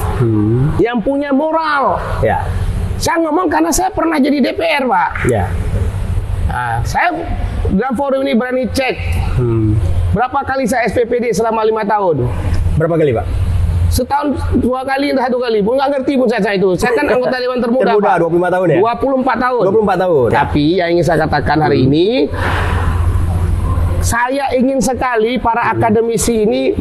[SPEAKER 3] yang punya moral.
[SPEAKER 2] Ya.
[SPEAKER 3] Saya ngomong karena saya pernah jadi DPR, Pak.
[SPEAKER 2] Ya.
[SPEAKER 3] Saya dalam forum ini berani cek berapa kali saya SPPD selama 5 tahun.
[SPEAKER 2] Berapa kali, Pak?
[SPEAKER 3] Setahun 2 kali, 1 kali. Pun nggak ngerti pun saya itu. Saya kan anggota Dewan termuda, Pak.
[SPEAKER 2] 25 tahun ya?
[SPEAKER 3] 24 tahun.
[SPEAKER 2] 24 tahun.
[SPEAKER 3] Tapi yang ingin saya katakan hari ini, saya ingin sekali para akademisi ini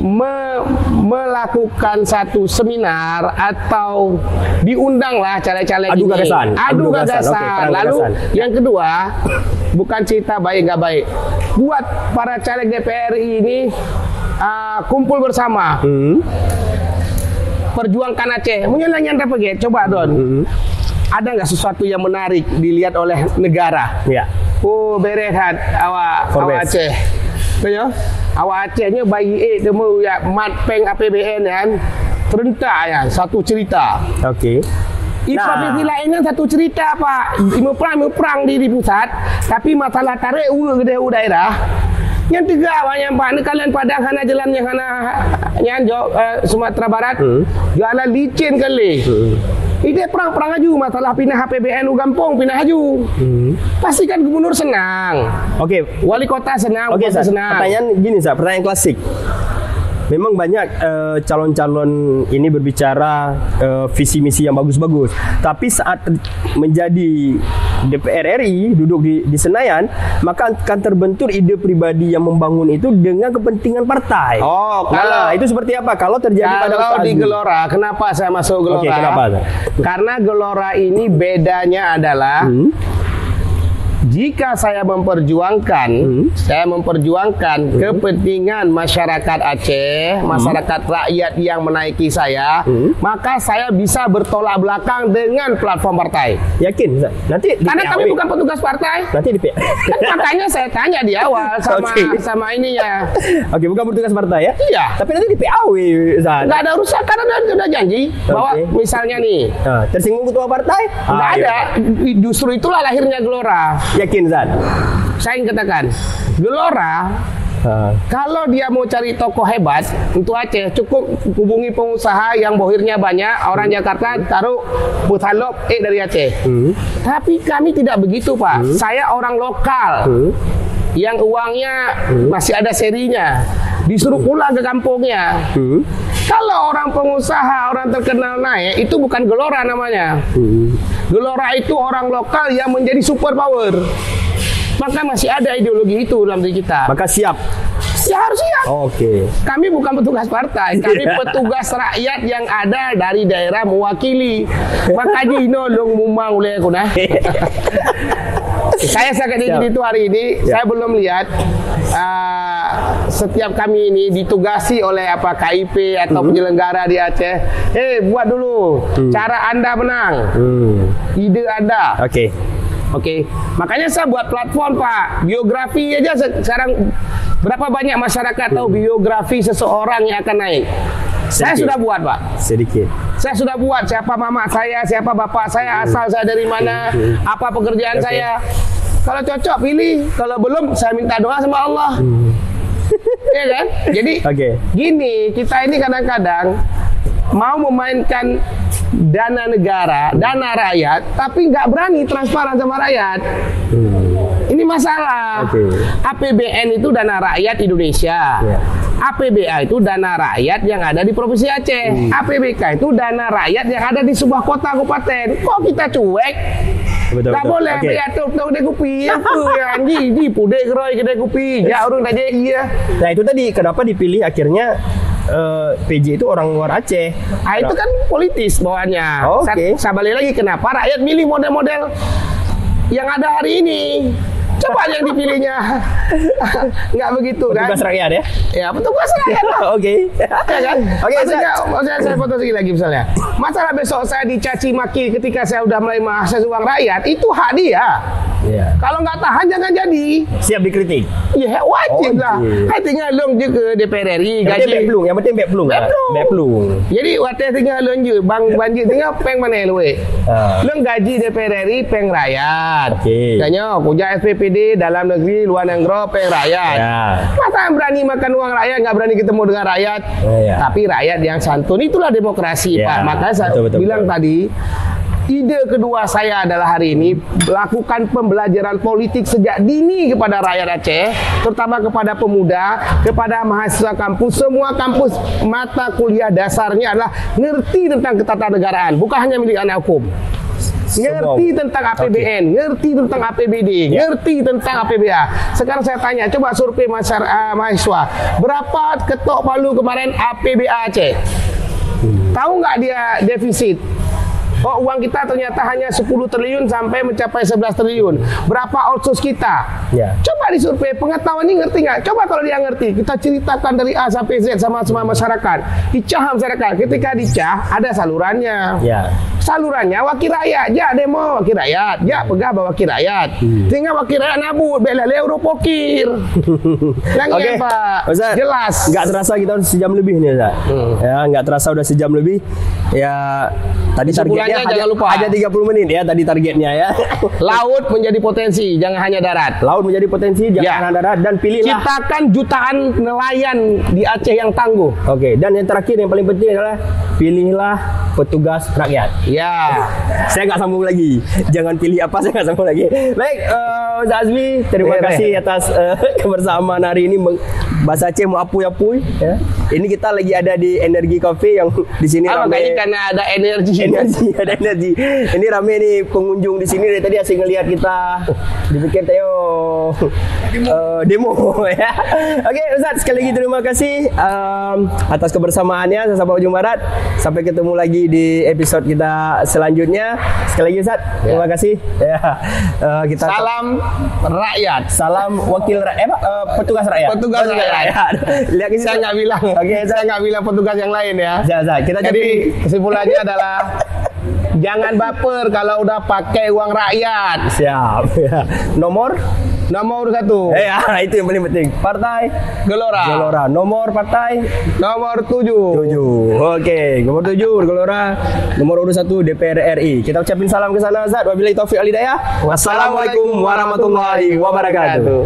[SPEAKER 3] melakukan satu seminar atau diundanglah caleg-caleg ini. Adu gagasan.
[SPEAKER 2] Okay,
[SPEAKER 3] lalu
[SPEAKER 2] gagasan.
[SPEAKER 3] Yang kedua, bukan cerita baik nggak baik. Buat para caleg DPR ini kumpul bersama. Perjuangkan Aceh. Menyenangkan apa gitu? Coba Don. Ada nggak sesuatu yang menarik dilihat oleh negara?
[SPEAKER 2] Ya.
[SPEAKER 3] Oh berehat awak Aceh. Tanya, awak Acehnya bayi temu ya matpeng APBN kan. Terentak ya satu cerita.
[SPEAKER 2] Okey.
[SPEAKER 3] Provinsi lainnya satu cerita Pak. Perang di pusat, tapi masalah tarik ke daerah. Yang tiga banyak Pak, kalian Padang hana jalan yang hana Sumatera Barat, jalan licin kali. Ini perang aju masalah pindah HPBN Gampung pindah aju. Pastikan gubernur senang.
[SPEAKER 2] Okey,
[SPEAKER 3] wali kota senang,
[SPEAKER 2] Okey,
[SPEAKER 3] senang.
[SPEAKER 2] Pertanyaan gini, pertanyaan klasik. Memang banyak calon-calon ini berbicara visi misi yang bagus-bagus. Tapi saat menjadi DPR RI duduk di Senayan, maka akan terbentur ide pribadi yang membangun itu dengan kepentingan partai.
[SPEAKER 3] Oh, kalau
[SPEAKER 2] itu seperti apa? Kalau terjadi pada
[SPEAKER 3] Ustaz di Gelora, kenapa saya masuk Gelora?
[SPEAKER 2] Okey, kenapa?
[SPEAKER 3] Karena Gelora ini bedanya adalah jika saya memperjuangkan kepentingan masyarakat Aceh, masyarakat rakyat yang menaiki saya, maka saya bisa bertolak belakang dengan platform partai.
[SPEAKER 2] Yakin, Ustaz? Nanti
[SPEAKER 3] karena kami bukan petugas partai.
[SPEAKER 2] Nanti di
[SPEAKER 3] Makanya saya tanya di awal sama ininya.
[SPEAKER 2] Okey, bukan petugas partai ya?
[SPEAKER 3] Iya.
[SPEAKER 2] Tapi nanti di PAW, Ustaz.
[SPEAKER 3] Enggak ada urusan karena udah janji bahwa misalnya nih,
[SPEAKER 2] tersinggung ketua partai?
[SPEAKER 3] Enggak ada. Justru itulah lahirnya Gelora.
[SPEAKER 2] Yakin, Zat?
[SPEAKER 3] Saya ingin katakan, Gelora kalau dia mau cari tokoh hebat untuk Aceh, cukup hubungi pengusaha yang bohirnya banyak, orang Jakarta taruh putalop dari Aceh. Tapi kami tidak begitu, Pak. Saya orang lokal yang uangnya masih ada serinya, disuruh pulang ke kampungnya. Kalau orang pengusaha, orang terkenal naik, itu bukan Gelora namanya. Gelora itu orang lokal yang menjadi super power. Maka masih ada ideologi itu dalam diri kita.
[SPEAKER 2] Maka siap.
[SPEAKER 3] Ya harus siap.
[SPEAKER 2] Okey.
[SPEAKER 3] Kami bukan petugas partai, kami petugas rakyat yang ada dari daerah mewakili. Maka Dino long mumang oleh aku nah. Saya sangat ingin itu hari ini. Saya belum lihat setiap kami ini ditugasi oleh KIP atau penyelenggara di Aceh. Buat dulu cara Anda menang. Ide Anda. Okey. Makanya saya buat platform, Pak. Biografi aja sekarang berapa banyak masyarakat tahu biografi seseorang yang akan naik. Saya sudah buat, Pak.
[SPEAKER 2] Sedikit.
[SPEAKER 3] Saya sudah buat siapa mama saya, siapa bapak saya, asal saya dari mana, apa pekerjaan saya. Kalau cocok pilih, kalau belum saya minta doa sama Allah. Ya kan? Jadi gini, kita ini kadang-kadang mau memainkan dana negara, dana rakyat, tapi nggak berani transparan sama rakyat. Ini masalah. APBN itu dana rakyat Indonesia. APBA itu dana rakyat yang ada di Provinsi Aceh. APBK itu dana rakyat yang ada di sebuah kota kabupaten. Kok kita cuek?
[SPEAKER 2] Betul,
[SPEAKER 3] Tak
[SPEAKER 2] betul.
[SPEAKER 3] boleh
[SPEAKER 2] Okey.
[SPEAKER 3] beli atuk kedai kopi. Apa yang ji pudek keroy kedai kopi. Ya orang tak jadi ya.
[SPEAKER 2] Nah itu tadi kenapa dipilih akhirnya PJ itu orang luar Aceh.
[SPEAKER 3] Itu kan politis bawaannya.
[SPEAKER 2] Oke.
[SPEAKER 3] Saya balik lagi kenapa rakyat milih model-model yang ada hari ini. Coba yang dipilihnya. Enggak begitu kan?
[SPEAKER 2] Petugas rakyat ya.
[SPEAKER 3] Ya, petugas rakyat lah.
[SPEAKER 2] Oke.
[SPEAKER 3] Ya kan?
[SPEAKER 2] Oke,
[SPEAKER 3] Maksudnya saya foto lagi misalnya. Masalah besok saya dicaci maki ketika saya udah mulai mengakses uang rakyat, itu hak dia.
[SPEAKER 2] Iya.
[SPEAKER 3] Kalau nggak tahan jangan jadi.
[SPEAKER 2] Siap dikritik.
[SPEAKER 3] Ya wajib lah. Hai tinggal long je ke DPR RI
[SPEAKER 2] Yang penting back plung, yang penting back plung.
[SPEAKER 3] Back plung.
[SPEAKER 2] Back plung.
[SPEAKER 3] Jadi waktu tinggal long je bang banjir tinggal peng mana lu long gaji DPR RI peng rakyat.
[SPEAKER 2] Okey.
[SPEAKER 3] Tanya kerja SPPD dalam negeri luar negeri peng rakyat.
[SPEAKER 2] Ya.
[SPEAKER 3] Masa yang berani makan uang rakyat nggak berani ketemu dengan rakyat.
[SPEAKER 2] Ya.
[SPEAKER 3] Tapi rakyat yang santun itulah demokrasi
[SPEAKER 2] Ya.
[SPEAKER 3] Pak. Makanya saya
[SPEAKER 2] Betul.
[SPEAKER 3] bilang tadi. Ide kedua saya adalah hari ini melakukan pembelajaran politik sejak dini kepada rakyat Aceh, terutama kepada pemuda, kepada mahasiswa kampus. Semua kampus mata kuliah dasarnya adalah ngerti tentang ketatanegaraan, bukan hanya milik anak hukum. Ngerti tentang APBN, ngerti tentang APBD, ngerti tentang APBA. Sekarang saya tanya, coba survei mahasiswa, berapa ketok palu kemarin APBA Aceh? Tahu nggak dia defisit? Oh, uang kita ternyata hanya 10 triliun sampai mencapai 11 triliun. Berapa outsource kita?
[SPEAKER 2] Ya.
[SPEAKER 3] Coba disurvei, pengetahuan ini ngerti nggak? Coba kalau dia ngerti, kita ceritakan dari A sampai Z sama semua masyarakat. Dicah masyarakat. Ketika dicah, ada salurannya.
[SPEAKER 2] Ya.
[SPEAKER 3] Salurannya wakil rakyat, ya demo wakil rakyat, ya pegah bawa wakil rakyat. Tinggal wakil rakyat nabut, bela euro pokir.
[SPEAKER 2] Oke,
[SPEAKER 3] Pak.
[SPEAKER 2] Ustaz,
[SPEAKER 3] Jelas.
[SPEAKER 2] nggak terasa kita udah sejam lebih nih, Ustaz. Ya, nggak terasa udah sejam lebih. Ya, tadi targetnya
[SPEAKER 3] jangan lupa.
[SPEAKER 2] hanya 30 menit ya tadi targetnya ya.
[SPEAKER 3] Laut menjadi potensi, jangan hanya darat.
[SPEAKER 2] Laut menjadi potensi, jangan darat dan pilihlah.
[SPEAKER 3] Ciptakan jutaan nelayan di Aceh yang tangguh.
[SPEAKER 2] Oke, dan yang terakhir yang paling penting adalah pilihlah petugas rakyat.
[SPEAKER 3] Ya.
[SPEAKER 2] Saya nggak sambung lagi. Jangan pilih apa, saya nggak sambung lagi. Baik, Ustaz Azmi, terima kasih atas kebersamaan hari ini. Bahasa Aceh mau apui-apui. Ya. Ini kita lagi ada di Energi Cafe yang di sini
[SPEAKER 3] Apa
[SPEAKER 2] ramai.
[SPEAKER 3] karena ada energi.
[SPEAKER 2] Ada energi. Ini rame nih pengunjung di sini dari tadi asing ngelihat kita. Dipikir Teo demo ya. Oke, Ustaz, sekali lagi terima kasih atas kebersamaannya. Saya Sahabat Ujung Barat. Sampai ketemu lagi di episode kita selanjutnya. Sekali lagi Ustaz, terima kasih. Ya. Kita
[SPEAKER 3] Salam rakyat.
[SPEAKER 2] salam wakil rakyat, petugas rakyat.
[SPEAKER 3] Petugas rakyat.
[SPEAKER 2] Lihat ke sini.
[SPEAKER 3] Saya nggak bilang.
[SPEAKER 2] Oke,
[SPEAKER 3] Saya nggak bilang petugas yang lain ya.
[SPEAKER 2] kita
[SPEAKER 3] Jadi kesimpulannya adalah jangan baper kalau udah pakai uang rakyat.
[SPEAKER 2] siap. Ya. Nomor
[SPEAKER 3] Nomor 1
[SPEAKER 2] ya, itu yang paling penting. Partai
[SPEAKER 3] Gelora.
[SPEAKER 2] Nomor partai
[SPEAKER 3] Nomor 7
[SPEAKER 2] 7. Oke, nomor 7 Gelora. Nomor urut 1 DPR RI. Kita ucapin salam ke sana Ustaz. Wabillahi taufiq wal hidayah. Wassalamualaikum warahmatullahi wabarakatuh.